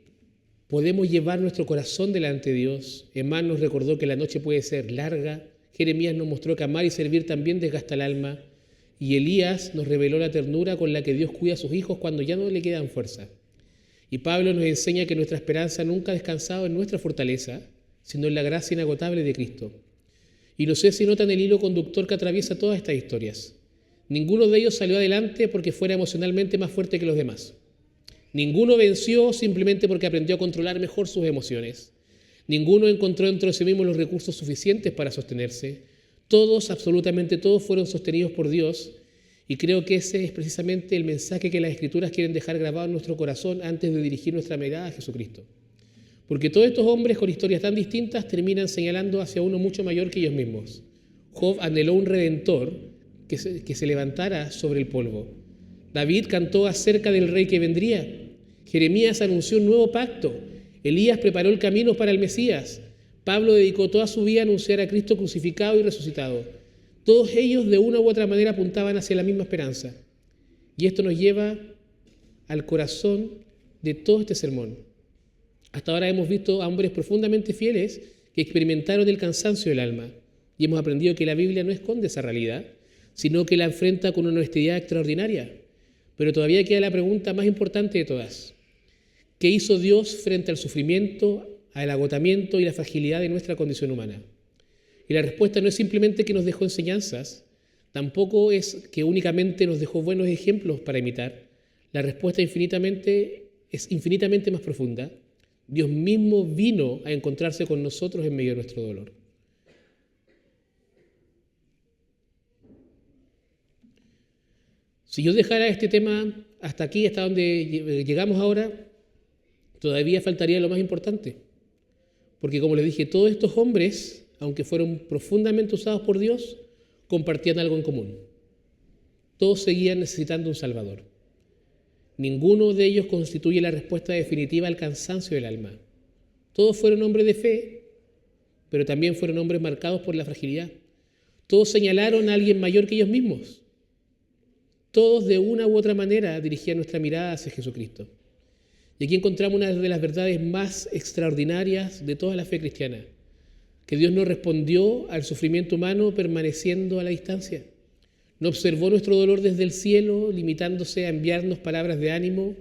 podemos llevar nuestro corazón delante de Dios. Emán nos recordó que la noche puede ser larga. Jeremías nos mostró que amar y servir también desgasta el alma. Y Elías nos reveló la ternura con la que Dios cuida a sus hijos cuando ya no le quedan fuerza. Y Pablo nos enseña que nuestra esperanza nunca ha descansado en nuestra fortaleza, sino en la gracia inagotable de Cristo. Y no sé si notan el hilo conductor que atraviesa todas estas historias. Ninguno de ellos salió adelante porque fuera emocionalmente más fuerte que los demás. Ninguno venció simplemente porque aprendió a controlar mejor sus emociones. Ninguno encontró dentro de sí mismo los recursos suficientes para sostenerse. Todos, absolutamente todos, fueron sostenidos por Dios. Y creo que ese es precisamente el mensaje que las Escrituras quieren dejar grabado en nuestro corazón antes de dirigir nuestra mirada a Jesucristo. Porque todos estos hombres con historias tan distintas terminan señalando hacia uno mucho mayor que ellos mismos. Job anheló un redentor que se levantara sobre el polvo. David cantó acerca del rey que vendría. Jeremías anunció un nuevo pacto. Elías preparó el camino para el Mesías. Pablo dedicó toda su vida a anunciar a Cristo crucificado y resucitado. Todos ellos de una u otra manera apuntaban hacia la misma esperanza. Y esto nos lleva al corazón de todo este sermón. Hasta ahora hemos visto a hombres profundamente fieles que experimentaron el cansancio del alma. Y hemos aprendido que la Biblia no esconde esa realidad, sino que la enfrenta con una honestidad extraordinaria. Pero todavía queda la pregunta más importante de todas. ¿Qué hizo Dios frente al sufrimiento, al agotamiento y la fragilidad de nuestra condición humana? Y la respuesta no es simplemente que nos dejó enseñanzas, tampoco es que únicamente nos dejó buenos ejemplos para imitar. La respuesta es infinitamente más profunda. Dios mismo vino a encontrarse con nosotros en medio de nuestro dolor. Si yo dejara este tema hasta aquí, hasta donde llegamos ahora, todavía faltaría lo más importante. Porque como les dije, todos estos hombres, aunque fueron profundamente usados por Dios, compartían algo en común. Todos seguían necesitando un Salvador. Ninguno de ellos constituye la respuesta definitiva al cansancio del alma. Todos fueron hombres de fe, pero también fueron hombres marcados por la fragilidad. Todos señalaron a alguien mayor que ellos mismos. Todos de una u otra manera dirigían nuestra mirada hacia Jesucristo. Y aquí encontramos una de las verdades más extraordinarias de toda la fe cristiana, que Dios no respondió al sufrimiento humano permaneciendo a la distancia. No observó nuestro dolor desde el cielo, limitándose a enviarnos palabras de ánimo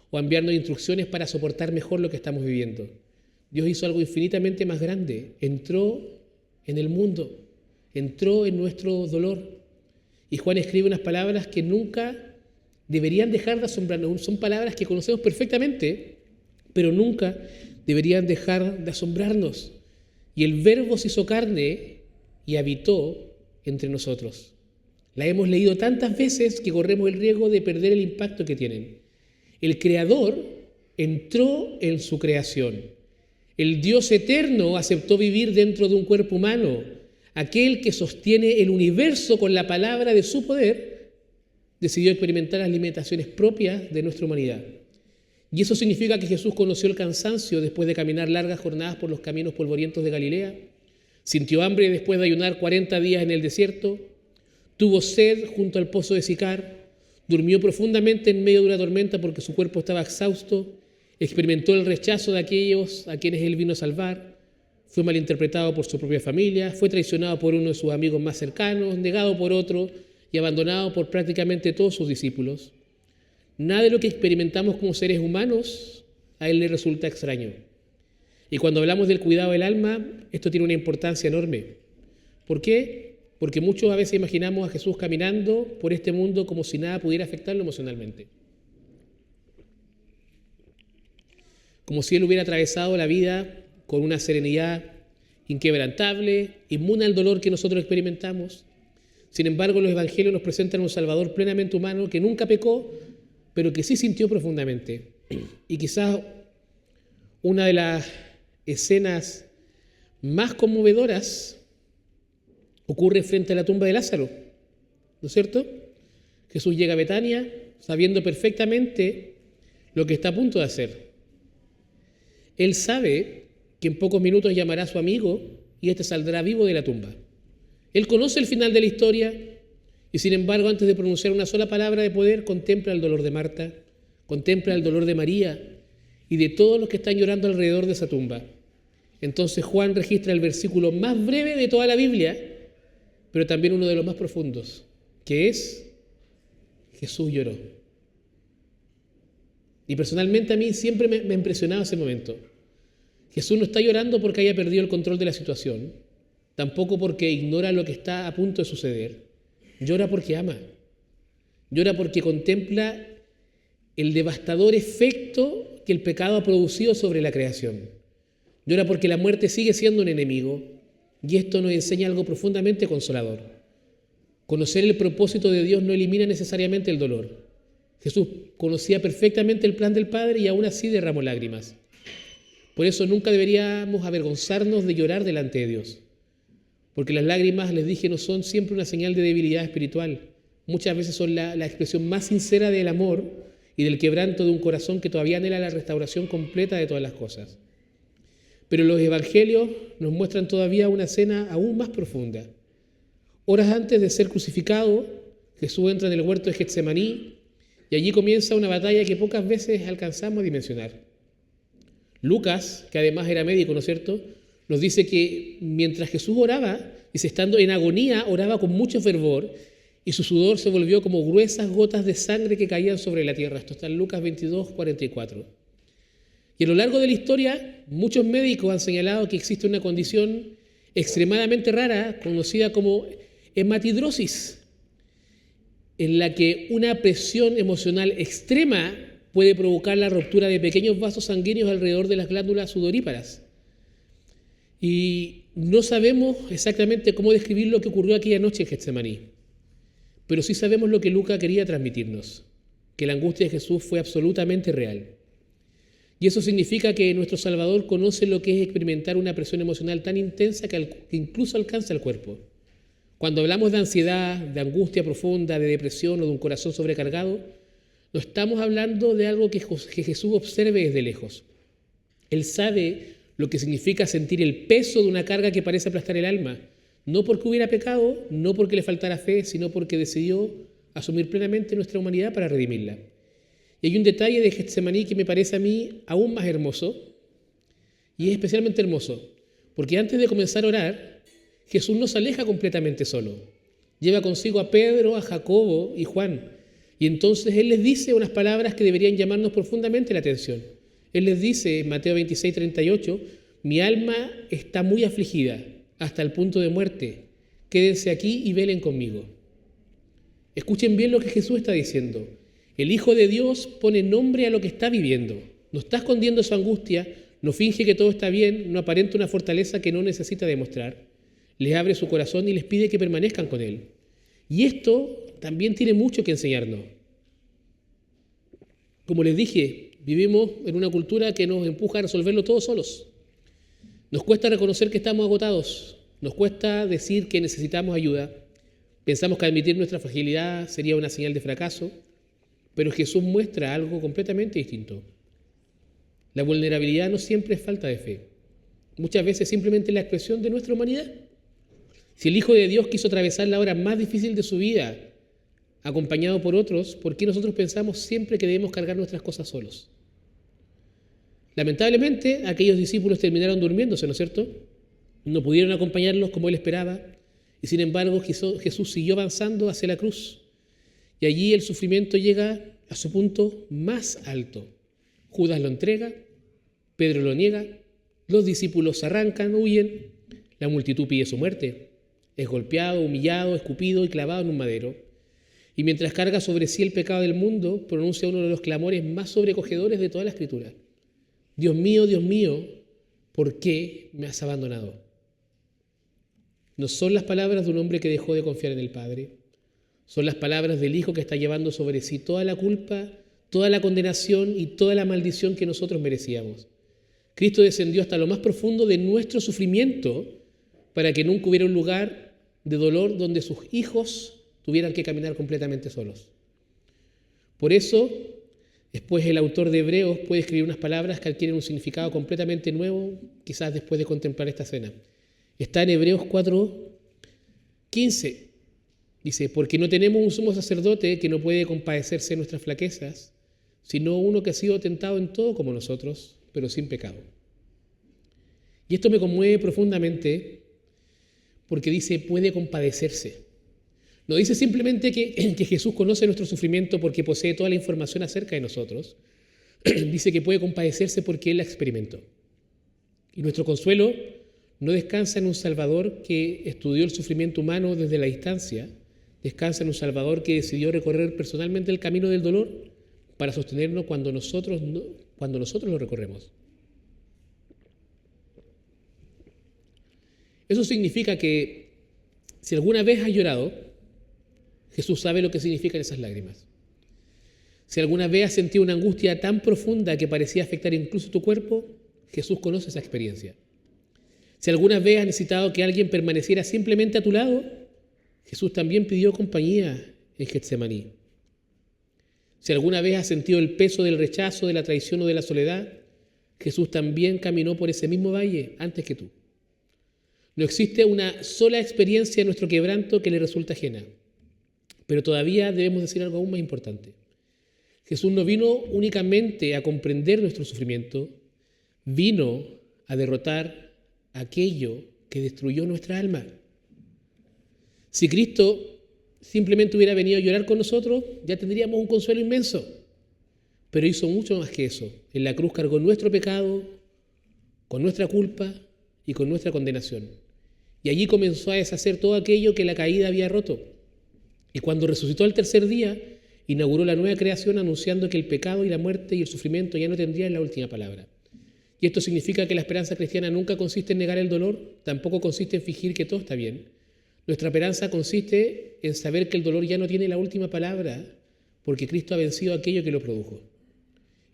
o a enviarnos instrucciones para soportar mejor lo que estamos viviendo. Dios hizo algo infinitamente más grande. Entró en el mundo, entró en nuestro dolor. Y Juan escribe unas palabras que nunca deberían dejar de asombrarnos. Son palabras que conocemos perfectamente, pero nunca deberían dejar de asombrarnos. Y el Verbo se hizo carne y habitó entre nosotros. La hemos leído tantas veces que corremos el riesgo de perder el impacto que tienen. El Creador entró en su creación. El Dios eterno aceptó vivir dentro de un cuerpo humano. Aquel que sostiene el universo con la palabra de su poder, decidió experimentar las limitaciones propias de nuestra humanidad. Y eso significa que Jesús conoció el cansancio después de caminar largas jornadas por los caminos polvorientos de Galilea, sintió hambre después de ayunar 40 días en el desierto, tuvo sed junto al pozo de Sicar, durmió profundamente en medio de una tormenta porque su cuerpo estaba exhausto, experimentó el rechazo de aquellos a quienes él vino a salvar, fue malinterpretado por su propia familia, fue traicionado por uno de sus amigos más cercanos, negado por otro y abandonado por prácticamente todos sus discípulos. Nada de lo que experimentamos como seres humanos a él le resulta extraño. Y cuando hablamos del cuidado del alma, esto tiene una importancia enorme. ¿Por qué? Porque muchos a veces imaginamos a Jesús caminando por este mundo como si nada pudiera afectarlo emocionalmente. Como si él hubiera atravesado la vida con una serenidad inquebrantable, inmune al dolor que nosotros experimentamos. Sin embargo, los evangelios nos presentan a un Salvador plenamente humano que nunca pecó, pero que sí sintió profundamente. Y quizás una de las escenas más conmovedoras ocurre frente a la tumba de Lázaro, ¿no es cierto? Jesús llega a Betania, sabiendo perfectamente lo que está a punto de hacer. Él sabe que en pocos minutos llamará a su amigo y éste saldrá vivo de la tumba. Él conoce el final de la historia y, sin embargo, antes de pronunciar una sola palabra de poder, contempla el dolor de Marta, contempla el dolor de María y de todos los que están llorando alrededor de esa tumba. Entonces Juan registra el versículo más breve de toda la Biblia, pero también uno de los más profundos, que es: Jesús lloró. Y personalmente a mí siempre me ha impresionado ese momento. Jesús no está llorando porque haya perdido el control de la situación, tampoco porque ignora lo que está a punto de suceder. Llora porque ama. Llora porque contempla el devastador efecto que el pecado ha producido sobre la creación. Llora porque la muerte sigue siendo un enemigo, y esto nos enseña algo profundamente consolador. Conocer el propósito de Dios no elimina necesariamente el dolor. Jesús conocía perfectamente el plan del Padre y aún así derramó lágrimas. Por eso nunca deberíamos avergonzarnos de llorar delante de Dios. Porque las lágrimas, les dije, no son siempre una señal de debilidad espiritual. Muchas veces son la expresión más sincera del amor y del quebranto de un corazón que todavía anhela la restauración completa de todas las cosas. Pero los evangelios nos muestran todavía una escena aún más profunda. Horas antes de ser crucificado, Jesús entra en el huerto de Getsemaní y allí comienza una batalla que pocas veces alcanzamos a dimensionar. Lucas, que además era médico, ¿no es cierto?, nos dice que mientras Jesús oraba, dice, estando en agonía, oraba con mucho fervor y su sudor se volvió como gruesas gotas de sangre que caían sobre la tierra. Esto está en Lucas 22, 44. Y a lo largo de la historia, muchos médicos han señalado que existe una condición extremadamente rara, conocida como hematidrosis, en la que una presión emocional extrema puede provocar la ruptura de pequeños vasos sanguíneos alrededor de las glándulas sudoríparas. Y no sabemos exactamente cómo describir lo que ocurrió aquella noche en Getsemaní, pero sí sabemos lo que Lucas quería transmitirnos, que la angustia de Jesús fue absolutamente real. Y eso significa que nuestro Salvador conoce lo que es experimentar una presión emocional tan intensa que incluso alcanza el cuerpo. Cuando hablamos de ansiedad, de angustia profunda, de depresión o de un corazón sobrecargado, no estamos hablando de algo que Jesús observe desde lejos. Él sabe lo que significa sentir el peso de una carga que parece aplastar el alma, no porque hubiera pecado, no porque le faltara fe, sino porque decidió asumir plenamente nuestra humanidad para redimirla. Y hay un detalle de Getsemaní que me parece a mí aún más hermoso, y es especialmente hermoso, porque antes de comenzar a orar, Jesús no se aleja completamente solo. Lleva consigo a Pedro, a Jacobo y Juan, y entonces Él les dice unas palabras que deberían llamarnos profundamente la atención. Él les dice en Mateo 26, 38, mi alma está muy afligida hasta el punto de muerte. Quédense aquí y velen conmigo. Escuchen bien lo que Jesús está diciendo. El Hijo de Dios pone nombre a lo que está viviendo. No está escondiendo su angustia, no finge que todo está bien, no aparenta una fortaleza que no necesita demostrar. Les abre su corazón y les pide que permanezcan con Él. Y esto también tiene mucho que enseñarnos. Como les dije, vivimos en una cultura que nos empuja a resolverlo todo solos. Nos cuesta reconocer que estamos agotados, nos cuesta decir que necesitamos ayuda. Pensamos que admitir nuestra fragilidad sería una señal de fracaso, pero Jesús muestra algo completamente distinto. La vulnerabilidad no siempre es falta de fe. Muchas veces simplemente es la expresión de nuestra humanidad. Si el Hijo de Dios quiso atravesar la hora más difícil de su vida, acompañado por otros, ¿por qué nosotros pensamos siempre que debemos cargar nuestras cosas solos? Lamentablemente, aquellos discípulos terminaron durmiéndose, ¿no es cierto? No pudieron acompañarlos como Él esperaba, y sin embargo Jesús siguió avanzando hacia la cruz. Y allí el sufrimiento llega a su punto más alto. Judas lo entrega, Pedro lo niega, los discípulos arrancan, huyen, la multitud pide su muerte. Es golpeado, humillado, escupido y clavado en un madero. Y mientras carga sobre sí el pecado del mundo, pronuncia uno de los clamores más sobrecogedores de toda la Escritura. Dios mío, ¿por qué me has abandonado? No son las palabras de un hombre que dejó de confiar en el Padre. Son las palabras del Hijo que está llevando sobre sí toda la culpa, toda la condenación y toda la maldición que nosotros merecíamos. Cristo descendió hasta lo más profundo de nuestro sufrimiento para que nunca hubiera un lugar de dolor donde sus hijos tuvieran que caminar completamente solos. Por eso, después el autor de Hebreos puede escribir unas palabras que adquieren un significado completamente nuevo, quizás después de contemplar esta escena. Está en Hebreos 4:15. Dice, porque no tenemos un sumo sacerdote que no puede compadecerse de nuestras flaquezas, sino uno que ha sido tentado en todo como nosotros, pero sin pecado. Y esto me conmueve profundamente porque dice, puede compadecerse. No dice simplemente que Jesús conoce nuestro sufrimiento porque posee toda la información acerca de nosotros. Dice que puede compadecerse porque Él la experimentó. Y nuestro consuelo no descansa en un Salvador que estudió el sufrimiento humano desde la distancia, descansa en un Salvador que decidió recorrer personalmente el camino del dolor para sostenernos cuando nosotros lo recorremos. Eso significa que si alguna vez has llorado, Jesús sabe lo que significan esas lágrimas. Si alguna vez has sentido una angustia tan profunda que parecía afectar incluso tu cuerpo, Jesús conoce esa experiencia. Si alguna vez has necesitado que alguien permaneciera simplemente a tu lado, Jesús también pidió compañía en Getsemaní. Si alguna vez has sentido el peso del rechazo, de la traición o de la soledad, Jesús también caminó por ese mismo valle antes que tú. No existe una sola experiencia en nuestro quebranto que le resulte ajena. Pero todavía debemos decir algo aún más importante. Jesús no vino únicamente a comprender nuestro sufrimiento, vino a derrotar aquello que destruyó nuestra alma. Si Cristo simplemente hubiera venido a llorar con nosotros, ya tendríamos un consuelo inmenso. Pero hizo mucho más que eso. En la cruz cargó nuestro pecado, con nuestra culpa y con nuestra condenación. Y allí comenzó a deshacer todo aquello que la caída había roto. Y cuando resucitó al tercer día, inauguró la nueva creación anunciando que el pecado y la muerte y el sufrimiento ya no tendrían la última palabra. Y esto significa que la esperanza cristiana nunca consiste en negar el dolor, tampoco consiste en fingir que todo está bien. Nuestra esperanza consiste en saber que el dolor ya no tiene la última palabra, porque Cristo ha vencido aquello que lo produjo.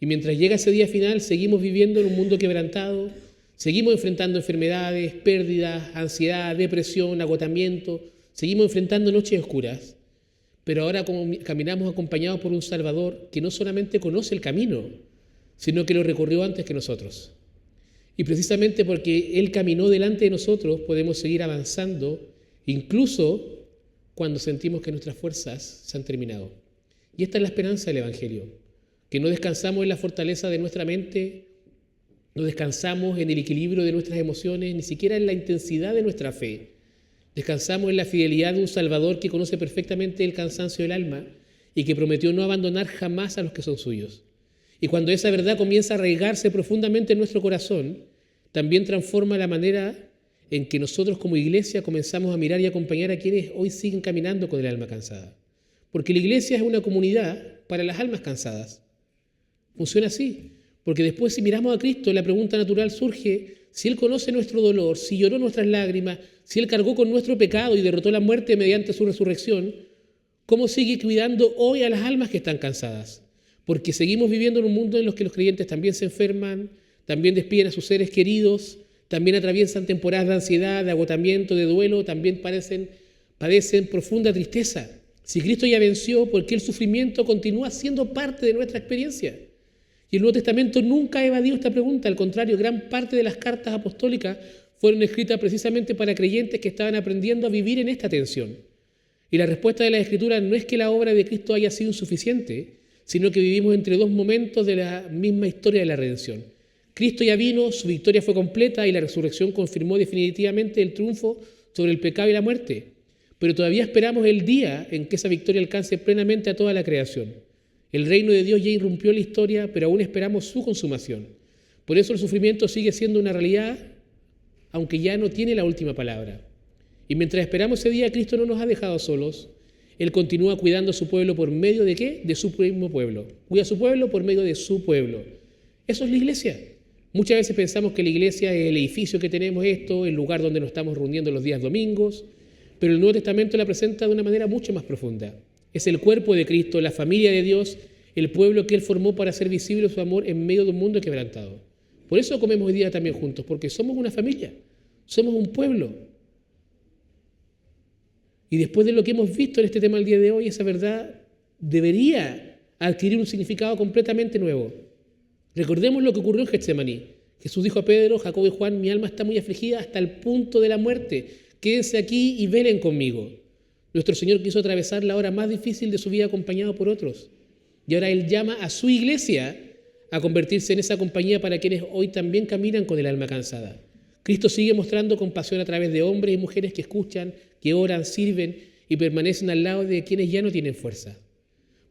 Y mientras llega ese día final, seguimos viviendo en un mundo quebrantado, seguimos enfrentando enfermedades, pérdidas, ansiedad, depresión, agotamiento, seguimos enfrentando noches oscuras. Pero ahora caminamos acompañados por un Salvador que no solamente conoce el camino, sino que lo recorrió antes que nosotros. Y precisamente porque Él caminó delante de nosotros, podemos seguir avanzando, incluso cuando sentimos que nuestras fuerzas se han terminado. Y esta es la esperanza del Evangelio, que no descansamos en la fortaleza de nuestra mente, no descansamos en el equilibrio de nuestras emociones, ni siquiera en la intensidad de nuestra fe. Descansamos en la fidelidad de un Salvador que conoce perfectamente el cansancio del alma y que prometió no abandonar jamás a los que son suyos. Y cuando esa verdad comienza a arraigarse profundamente en nuestro corazón, también transforma la manera en que nosotros como iglesia comenzamos a mirar y acompañar a quienes hoy siguen caminando con el alma cansada. Porque la iglesia es una comunidad para las almas cansadas. Funciona así. Porque después, si miramos a Cristo, la pregunta natural surge: si Él conoce nuestro dolor, si lloró nuestras lágrimas, si Él cargó con nuestro pecado y derrotó la muerte mediante su resurrección, ¿cómo sigue cuidando hoy a las almas que están cansadas? Porque seguimos viviendo en un mundo en el que los creyentes también se enferman, también despiden a sus seres queridos, también atraviesan temporadas de ansiedad, de agotamiento, de duelo, también padecen profunda tristeza. Si Cristo ya venció, ¿por qué el sufrimiento continúa siendo parte de nuestra experiencia? Y el Nuevo Testamento nunca ha evadido esta pregunta. Al contrario, gran parte de las cartas apostólicas fueron escritas precisamente para creyentes que estaban aprendiendo a vivir en esta tensión. Y la respuesta de la Escritura no es que la obra de Cristo haya sido insuficiente, sino que vivimos entre dos momentos de la misma historia de la redención. Cristo ya vino, su victoria fue completa y la resurrección confirmó definitivamente el triunfo sobre el pecado y la muerte. Pero todavía esperamos el día en que esa victoria alcance plenamente a toda la creación. El reino de Dios ya irrumpió en la historia, pero aún esperamos su consumación. Por eso el sufrimiento sigue siendo una realidad, aunque ya no tiene la última palabra. Y mientras esperamos ese día, Cristo no nos ha dejado solos. Él continúa cuidando a su pueblo por medio ¿de qué? De su mismo pueblo. Cuida a su pueblo por medio de su pueblo. Eso es la iglesia. Muchas veces pensamos que la iglesia es el edificio que tenemos el lugar donde nos estamos reuniendo los días domingos, pero el Nuevo Testamento la presenta de una manera mucho más profunda. Es el cuerpo de Cristo, la familia de Dios, el pueblo que Él formó para hacer visible su amor en medio de un mundo quebrantado. Por eso comemos hoy día también juntos, porque somos una familia, somos un pueblo. Y después de lo que hemos visto en este tema el día de hoy, esa verdad debería a adquirir un significado completamente nuevo. Recordemos lo que ocurrió en Getsemaní. Jesús dijo a Pedro, Jacobo y Juan: mi alma está muy afligida hasta el punto de la muerte. Quédense aquí y velen conmigo. Nuestro Señor quiso atravesar la hora más difícil de su vida acompañado por otros. Y ahora Él llama a su iglesia a convertirse en esa compañía para quienes hoy también caminan con el alma cansada. Cristo sigue mostrando compasión a través de hombres y mujeres que escuchan, que oran, sirven y permanecen al lado de quienes ya no tienen fuerza.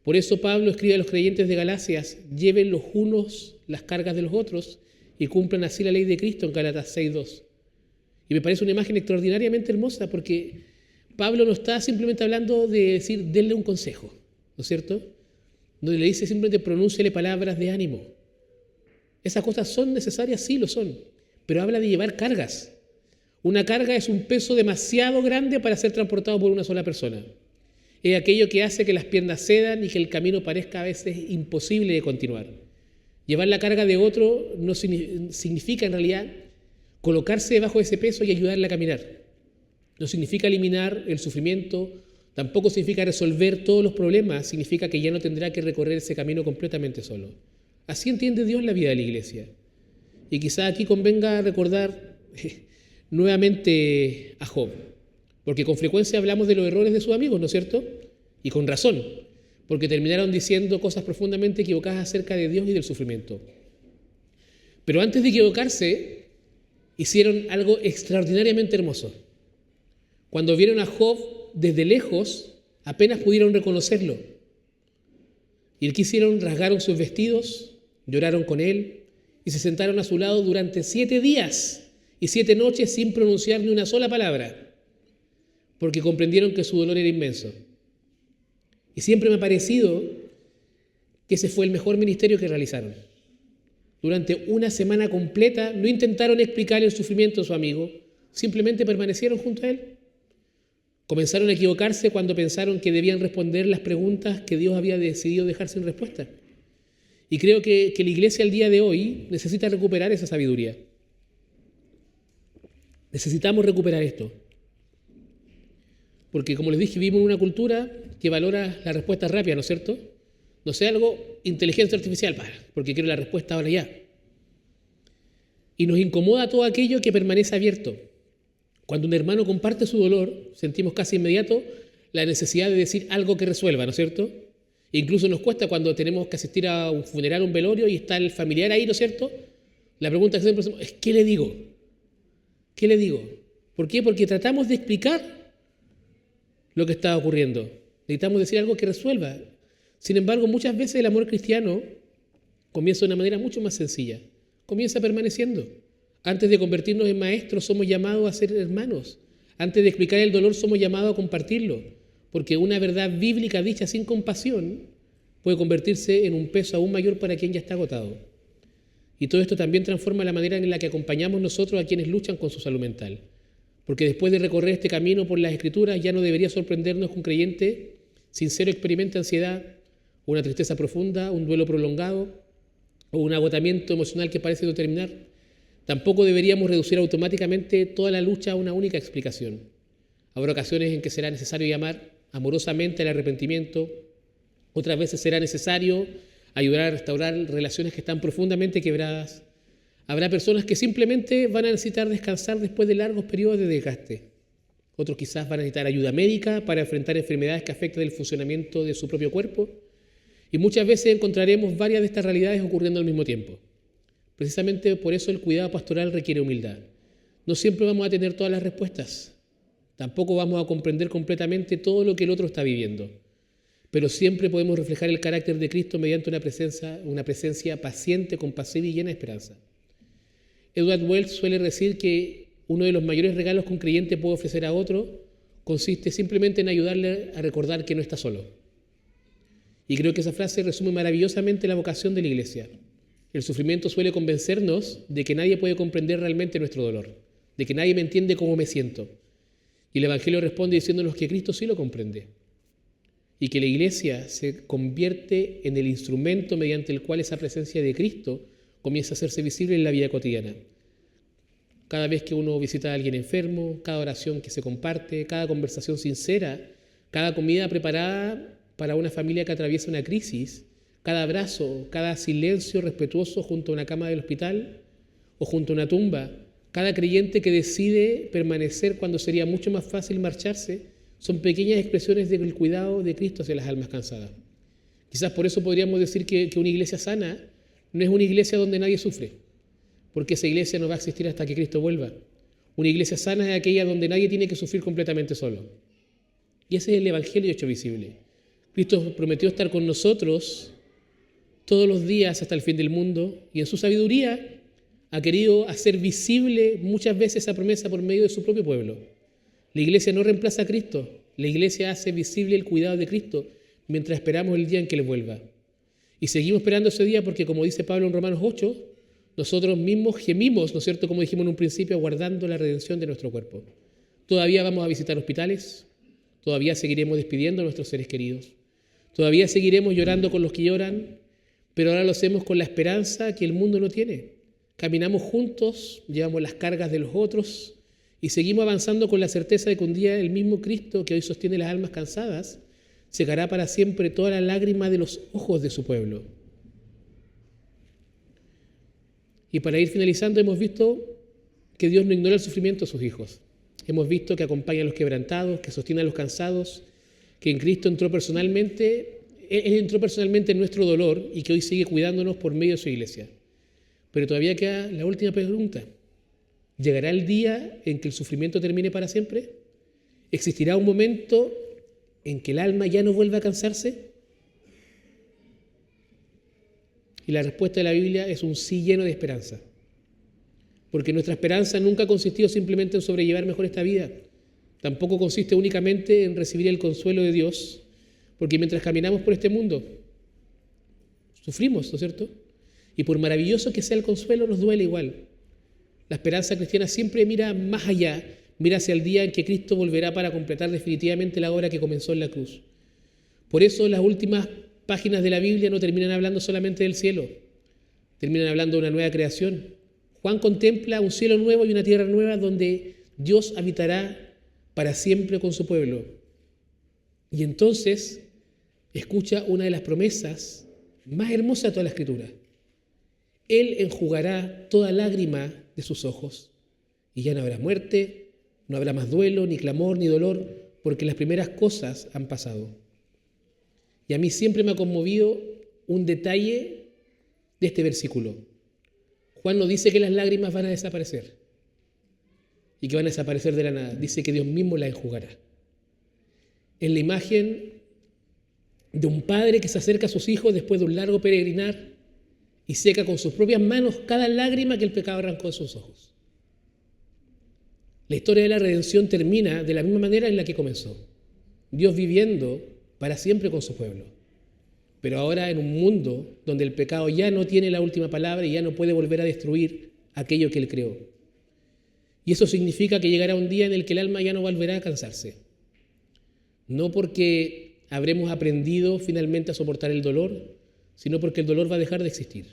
Por eso Pablo escribe a los creyentes de Galacias: lleven los unos las cargas de los otros y cumplan así la ley de Cristo, en Gálatas 6:2. Y me parece una imagen extraordinariamente hermosa, porque Pablo no está simplemente hablando de decir, denle un consejo, ¿no es cierto? No le dice simplemente pronúnciale palabras de ánimo. Esas cosas son necesarias, sí lo son, pero habla de llevar cargas. Una carga es un peso demasiado grande para ser transportado por una sola persona. Es aquello que hace que las piernas cedan y que el camino parezca a veces imposible de continuar. Llevar la carga de otro no significa en realidad colocarse debajo de ese peso y ayudarle a caminar. No significa eliminar el sufrimiento, tampoco significa resolver todos los problemas, significa que ya no tendrá que recorrer ese camino completamente solo. Así entiende Dios la vida de la iglesia. Y quizá aquí convenga recordar nuevamente a Job, porque con frecuencia hablamos de los errores de sus amigos, ¿no es cierto? Y con razón, porque terminaron diciendo cosas profundamente equivocadas acerca de Dios y del sufrimiento. Pero antes de equivocarse, hicieron algo extraordinariamente hermoso. Cuando vieron a Job desde lejos, apenas pudieron reconocerlo. ¿Y qué hicieron? Rasgaron sus vestidos, lloraron con él y se sentaron a su lado durante 7 días y 7 noches sin pronunciar ni una sola palabra, porque comprendieron que su dolor era inmenso. Y siempre me ha parecido que ese fue el mejor ministerio que realizaron. Durante una semana completa no intentaron explicar el sufrimiento de su amigo, simplemente permanecieron junto a él. Comenzaron a equivocarse cuando pensaron que debían responder las preguntas que Dios había decidido dejar sin respuesta. Y creo que la iglesia al día de hoy necesita recuperar esa sabiduría. Necesitamos recuperar esto. Porque, como les dije, vivimos en una cultura que valora la respuesta rápida, ¿no es cierto? No sé, algo, inteligencia artificial, porque quiero la respuesta ahora ya. Y nos incomoda todo aquello que permanece abierto. Cuando un hermano comparte su dolor, sentimos casi inmediato la necesidad de decir algo que resuelva, ¿no es cierto? E incluso nos cuesta cuando tenemos que asistir a un funeral, un velorio, y está el familiar ahí, ¿no es cierto? La pregunta que siempre hacemos es: ¿qué le digo? ¿Qué le digo? ¿Por qué? Porque tratamos de explicar lo que está ocurriendo. Necesitamos decir algo que resuelva. Sin embargo, muchas veces el amor cristiano comienza de una manera mucho más sencilla. Comienza permaneciendo. Antes de convertirnos en maestros, somos llamados a ser hermanos. Antes de explicar el dolor, somos llamados a compartirlo. Porque una verdad bíblica dicha sin compasión puede convertirse en un peso aún mayor para quien ya está agotado. Y todo esto también transforma la manera en la que acompañamos nosotros a quienes luchan con su salud mental. Porque después de recorrer este camino por las Escrituras, ya no debería sorprendernos que un creyente sincero experimente ansiedad, una tristeza profunda, un duelo prolongado o un agotamiento emocional que parece no terminar. Tampoco deberíamos reducir automáticamente toda la lucha a una única explicación. Habrá ocasiones en que será necesario llamar amorosamente al arrepentimiento. Otras veces será necesario ayudar a restaurar relaciones que están profundamente quebradas. Habrá personas que simplemente van a necesitar descansar después de largos periodos de desgaste. Otros quizás van a necesitar ayuda médica para enfrentar enfermedades que afectan el funcionamiento de su propio cuerpo. Y muchas veces encontraremos varias de estas realidades ocurriendo al mismo tiempo. Precisamente por eso el cuidado pastoral requiere humildad. No siempre vamos a tener todas las respuestas. Tampoco vamos a comprender completamente todo lo que el otro está viviendo. Pero siempre podemos reflejar el carácter de Cristo mediante una presencia paciente, compasiva y llena de esperanza. Edward Wells suele decir que uno de los mayores regalos que un creyente puede ofrecer a otro consiste simplemente en ayudarle a recordar que no está solo. Y creo que esa frase resume maravillosamente la vocación de la iglesia. El sufrimiento suele convencernos de que nadie puede comprender realmente nuestro dolor, de que nadie me entiende cómo me siento. Y el Evangelio responde diciéndonos que Cristo sí lo comprende y que la iglesia se convierte en el instrumento mediante el cual esa presencia de Cristo comienza a hacerse visible en la vida cotidiana. Cada vez que uno visita a alguien enfermo, cada oración que se comparte, cada conversación sincera, cada comida preparada para una familia que atraviesa una crisis, cada abrazo, cada silencio respetuoso junto a una cama del hospital o junto a una tumba, cada creyente que decide permanecer cuando sería mucho más fácil marcharse, son pequeñas expresiones del cuidado de Cristo hacia las almas cansadas. Quizás por eso podríamos decir que una iglesia sana no es una iglesia donde nadie sufre, porque esa iglesia no va a existir hasta que Cristo vuelva. Una iglesia sana es aquella donde nadie tiene que sufrir completamente solo. Y ese es el Evangelio hecho visible. Cristo prometió estar con nosotros todos los días hasta el fin del mundo, y en su sabiduría ha querido hacer visible muchas veces esa promesa por medio de su propio pueblo. La iglesia no reemplaza a Cristo, la iglesia hace visible el cuidado de Cristo mientras esperamos el día en que Él vuelva. Y seguimos esperando ese día porque, como dice Pablo en Romanos 8, nosotros mismos gemimos, ¿no es cierto?, como dijimos en un principio, aguardando la redención de nuestro cuerpo. Todavía vamos a visitar hospitales, todavía seguiremos despidiendo a nuestros seres queridos, todavía seguiremos llorando con los que lloran, pero ahora lo hacemos con la esperanza que el mundo no tiene. Caminamos juntos, llevamos las cargas de los otros y seguimos avanzando con la certeza de que un día el mismo Cristo que hoy sostiene las almas cansadas secará para siempre toda la lágrima de los ojos de su pueblo. Y para ir finalizando, hemos visto que Dios no ignora el sufrimiento de sus hijos. Hemos visto que acompaña a los quebrantados, que sostiene a los cansados, que en Cristo Él entró personalmente en nuestro dolor y que hoy sigue cuidándonos por medio de su iglesia. Pero todavía queda la última pregunta. ¿Llegará el día en que el sufrimiento termine para siempre? ¿Existirá un momento en que el alma ya no vuelva a cansarse? Y la respuesta de la Biblia es un sí lleno de esperanza. Porque nuestra esperanza nunca ha consistido simplemente en sobrellevar mejor esta vida. Tampoco consiste únicamente en recibir el consuelo de Dios, porque mientras caminamos por este mundo, sufrimos, ¿no es cierto? Y por maravilloso que sea el consuelo, nos duele igual. La esperanza cristiana siempre mira más allá, mira hacia el día en que Cristo volverá para completar definitivamente la obra que comenzó en la cruz. Por eso las últimas páginas de la Biblia no terminan hablando solamente del cielo, terminan hablando de una nueva creación. Juan contempla un cielo nuevo y una tierra nueva donde Dios habitará para siempre con su pueblo. Y entonces escucha una de las promesas más hermosas de toda la Escritura. Él enjugará toda lágrima de sus ojos y ya no habrá muerte, no habrá más duelo, ni clamor, ni dolor, porque las primeras cosas han pasado. Y a mí siempre me ha conmovido un detalle de este versículo. Juan no dice que las lágrimas van a desaparecer y que van a desaparecer de la nada. Dice que Dios mismo las enjugará. Es la imagen de un padre que se acerca a sus hijos después de un largo peregrinar y seca con sus propias manos cada lágrima que el pecado arrancó de sus ojos. La historia de la redención termina de la misma manera en la que comenzó. Dios viviendo para siempre con su pueblo. Pero ahora en un mundo donde el pecado ya no tiene la última palabra y ya no puede volver a destruir aquello que Él creó. Y eso significa que llegará un día en el que el alma ya no volverá a cansarse. No porque habremos aprendido finalmente a soportar el dolor, sino porque el dolor va a dejar de existir.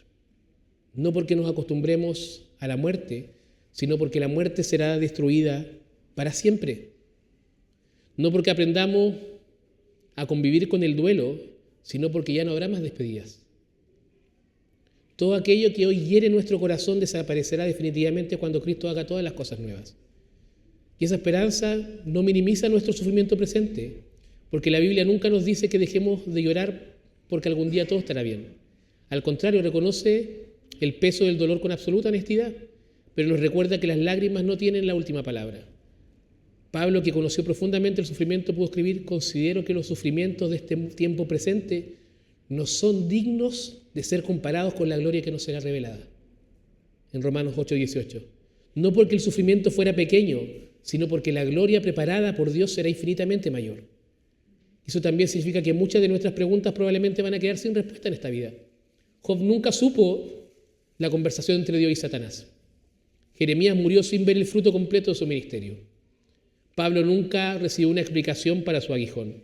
No porque nos acostumbremos a la muerte, sino porque la muerte será destruida para siempre. No porque aprendamos a convivir con el duelo, sino porque ya no habrá más despedidas. Todo aquello que hoy hiere nuestro corazón desaparecerá definitivamente cuando Cristo haga todas las cosas nuevas. Y esa esperanza no minimiza nuestro sufrimiento presente, porque la Biblia nunca nos dice que dejemos de llorar porque algún día todo estará bien. Al contrario, reconoce el peso del dolor con absoluta honestidad, pero nos recuerda que las lágrimas no tienen la última palabra. Pablo, que conoció profundamente el sufrimiento, pudo escribir: considero que los sufrimientos de este tiempo presente no son dignos de ser comparados con la gloria que nos será revelada. En Romanos 8:18. No porque el sufrimiento fuera pequeño, sino porque la gloria preparada por Dios será infinitamente mayor. Eso también significa que muchas de nuestras preguntas probablemente van a quedar sin respuesta en esta vida. Job nunca supo la conversación entre Dios y Satanás. Jeremías murió sin ver el fruto completo de su ministerio. Pablo nunca recibió una explicación para su aguijón.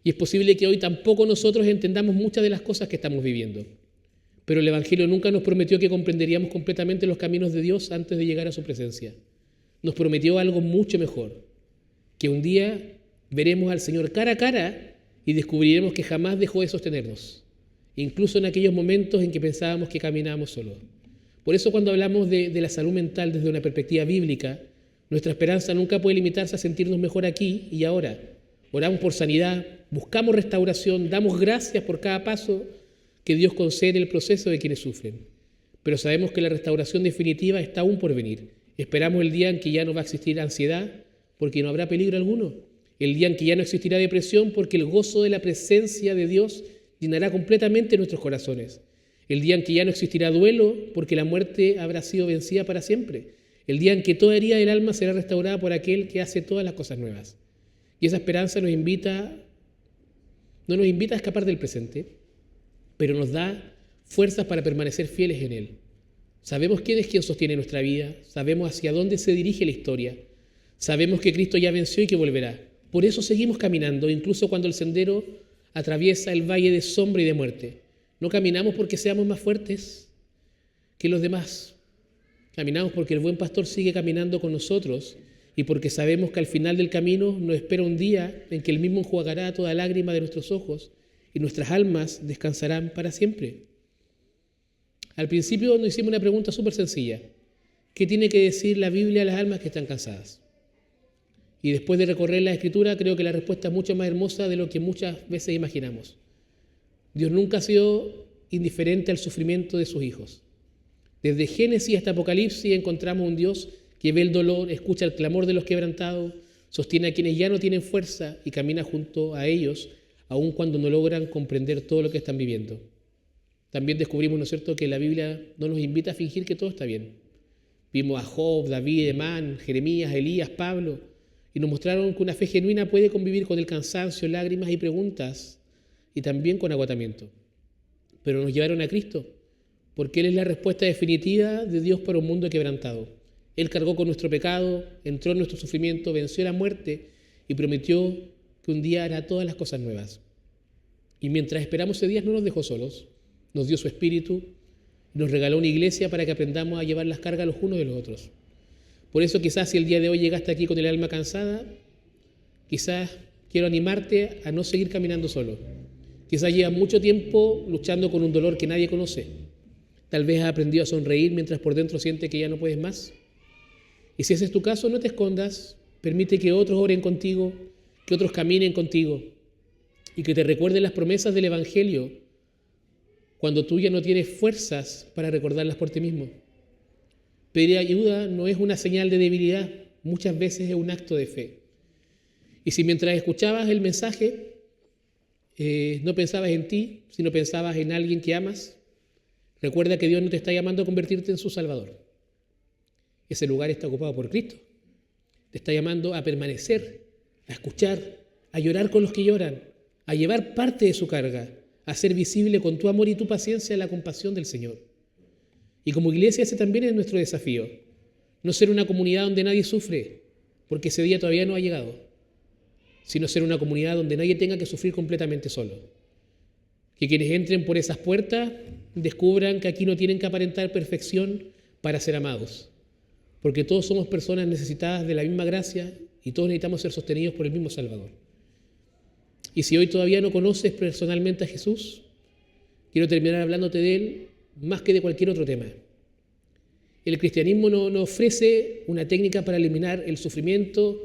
Y es posible que hoy tampoco nosotros entendamos muchas de las cosas que estamos viviendo. Pero el Evangelio nunca nos prometió que comprenderíamos completamente los caminos de Dios antes de llegar a su presencia. Nos prometió algo mucho mejor, que un día veremos al Señor cara a cara y descubriremos que jamás dejó de sostenernos. incluso en aquellos momentos en que pensábamos que caminábamos solos. Por eso cuando hablamos de la salud mental desde una perspectiva bíblica, nuestra esperanza nunca puede limitarse a sentirnos mejor aquí y ahora. Oramos por sanidad, buscamos restauración, damos gracias por cada paso que Dios concede en el proceso de quienes sufren. Pero sabemos que la restauración definitiva está aún por venir. Esperamos el día en que ya no va a existir ansiedad, porque no habrá peligro alguno. El día en que ya no existirá depresión, porque el gozo de la presencia de Dios llenará completamente nuestros corazones. El día en que ya no existirá duelo, porque la muerte habrá sido vencida para siempre. El día en que toda herida del alma será restaurada por aquel que hace todas las cosas nuevas. Y esa esperanza no nos invita a escapar del presente, pero nos da fuerzas para permanecer fieles en Él. Sabemos quién es quien sostiene nuestra vida, sabemos hacia dónde se dirige la historia, sabemos que Cristo ya venció y que volverá. Por eso seguimos caminando, incluso cuando el sendero atraviesa el valle de sombra y de muerte. No caminamos porque seamos más fuertes que los demás. Caminamos porque el buen pastor sigue caminando con nosotros y porque sabemos que al final del camino nos espera un día en que Él mismo enjuagará toda lágrima de nuestros ojos y nuestras almas descansarán para siempre. Al principio nos hicimos una pregunta súper sencilla. ¿Qué tiene que decir la Biblia a las almas que están cansadas? Y después de recorrer la Escritura, creo que la respuesta es mucho más hermosa de lo que muchas veces imaginamos. Dios nunca ha sido indiferente al sufrimiento de sus hijos. Desde Génesis hasta Apocalipsis encontramos un Dios que ve el dolor, escucha el clamor de los quebrantados, sostiene a quienes ya no tienen fuerza y camina junto a ellos, aun cuando no logran comprender todo lo que están viviendo. También descubrimos, ¿no es cierto?, que la Biblia no nos invita a fingir que todo está bien. Vimos a Job, David, Emán, Jeremías, Elías, Pablo, y nos mostraron que una fe genuina puede convivir con el cansancio, lágrimas y preguntas, y también con agotamiento. Pero nos llevaron a Cristo, porque Él es la respuesta definitiva de Dios para un mundo quebrantado. Él cargó con nuestro pecado, entró en nuestro sufrimiento, venció la muerte y prometió que un día hará todas las cosas nuevas. Y mientras esperamos ese día no nos dejó solos, nos dio su Espíritu y nos regaló una iglesia para que aprendamos a llevar las cargas los unos de los otros. Por eso quizás si el día de hoy llegaste aquí con el alma cansada, quizás quiero animarte a no seguir caminando solo. Quizás llevas mucho tiempo luchando con un dolor que nadie conoce. Tal vez has aprendido a sonreír mientras por dentro sientes que ya no puedes más. Y si ese es tu caso, no te escondas, permite que otros oren contigo, que otros caminen contigo y que te recuerden las promesas del Evangelio cuando tú ya no tienes fuerzas para recordarlas por ti mismo. Pedir ayuda no es una señal de debilidad, muchas veces es un acto de fe. Y si mientras escuchabas el mensaje no pensabas en ti, sino pensabas en alguien que amas, recuerda que Dios no te está llamando a convertirte en su Salvador. Ese lugar está ocupado por Cristo. Te está llamando a permanecer, a escuchar, a llorar con los que lloran, a llevar parte de su carga, a hacer visible con tu amor y tu paciencia la compasión del Señor. Y como iglesia ese también es nuestro desafío. No ser una comunidad donde nadie sufre, porque ese día todavía no ha llegado, sino ser una comunidad donde nadie tenga que sufrir completamente solo. Que quienes entren por esas puertas descubran que aquí no tienen que aparentar perfección para ser amados, porque todos somos personas necesitadas de la misma gracia y todos necesitamos ser sostenidos por el mismo Salvador. Y si hoy todavía no conoces personalmente a Jesús, quiero terminar hablándote de Él más que de cualquier otro tema. El cristianismo no ofrece una técnica para eliminar el sufrimiento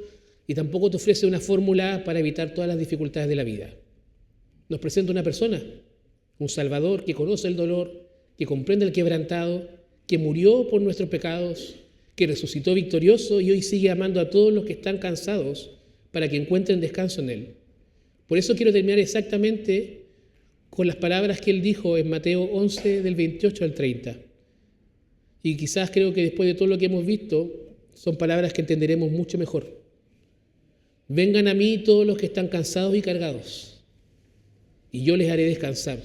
y tampoco te ofrece una fórmula para evitar todas las dificultades de la vida. Nos presenta una persona, un Salvador que conoce el dolor, que comprende el quebrantado, que murió por nuestros pecados, que resucitó victorioso y hoy sigue amando a todos los que están cansados para que encuentren descanso en Él. Por eso quiero terminar exactamente con las palabras que Él dijo en Mateo 11, del 28 al 30. Y quizás creo que después de todo lo que hemos visto, son palabras que entenderemos mucho mejor. Vengan a mí todos los que están cansados y cargados, y yo les haré descansar.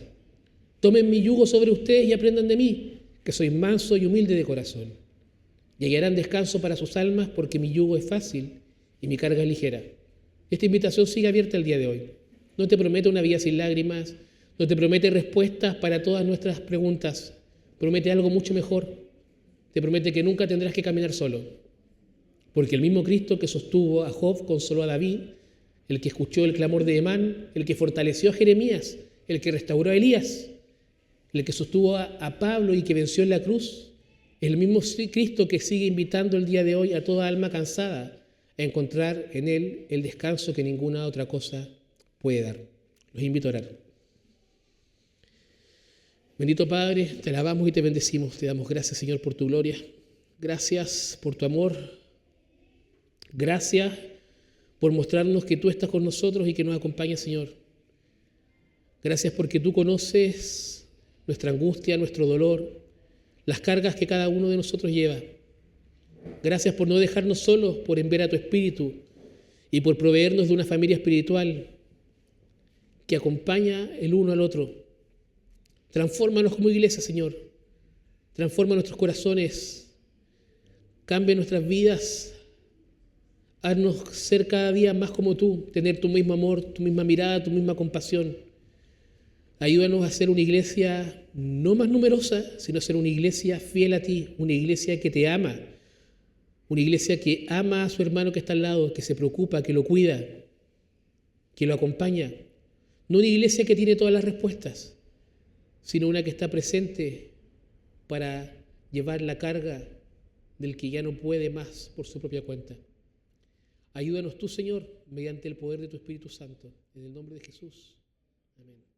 Tomen mi yugo sobre ustedes y aprendan de mí, que soy manso y humilde de corazón. Y hallarán descanso para sus almas, porque mi yugo es fácil y mi carga es ligera. Esta invitación sigue abierta el día de hoy. No te promete una vida sin lágrimas, no te promete respuestas para todas nuestras preguntas. Promete algo mucho mejor. Te promete que nunca tendrás que caminar solo. Porque el mismo Cristo que sostuvo a Job consoló a David, el que escuchó el clamor de Emán, el que fortaleció a Jeremías, el que restauró a Elías, el que sostuvo a Pablo y que venció en la cruz, es el mismo Cristo que sigue invitando el día de hoy a toda alma cansada a encontrar en Él el descanso que ninguna otra cosa puede dar. Los invito a orar. Bendito Padre, te alabamos y te bendecimos. Te damos gracias, Señor, por tu gloria. Gracias por tu amor. Gracias por mostrarnos que tú estás con nosotros y que nos acompañas, Señor. Gracias porque tú conoces nuestra angustia, nuestro dolor, las cargas que cada uno de nosotros lleva. Gracias por no dejarnos solos, por enviar a tu Espíritu y por proveernos de una familia espiritual que acompaña el uno al otro. Transfórmanos como iglesia, Señor. Transforma nuestros corazones. Cambia nuestras vidas. Haznos ser cada día más como tú, tener tu mismo amor, tu misma mirada, tu misma compasión. Ayúdanos a ser una iglesia no más numerosa, sino a ser una iglesia fiel a ti, una iglesia que te ama, una iglesia que ama a su hermano que está al lado, que se preocupa, que lo cuida, que lo acompaña. No una iglesia que tiene todas las respuestas, sino una que está presente para llevar la carga del que ya no puede más por su propia cuenta. Ayúdanos tú, Señor, mediante el poder de tu Espíritu Santo. En el nombre de Jesús. Amén.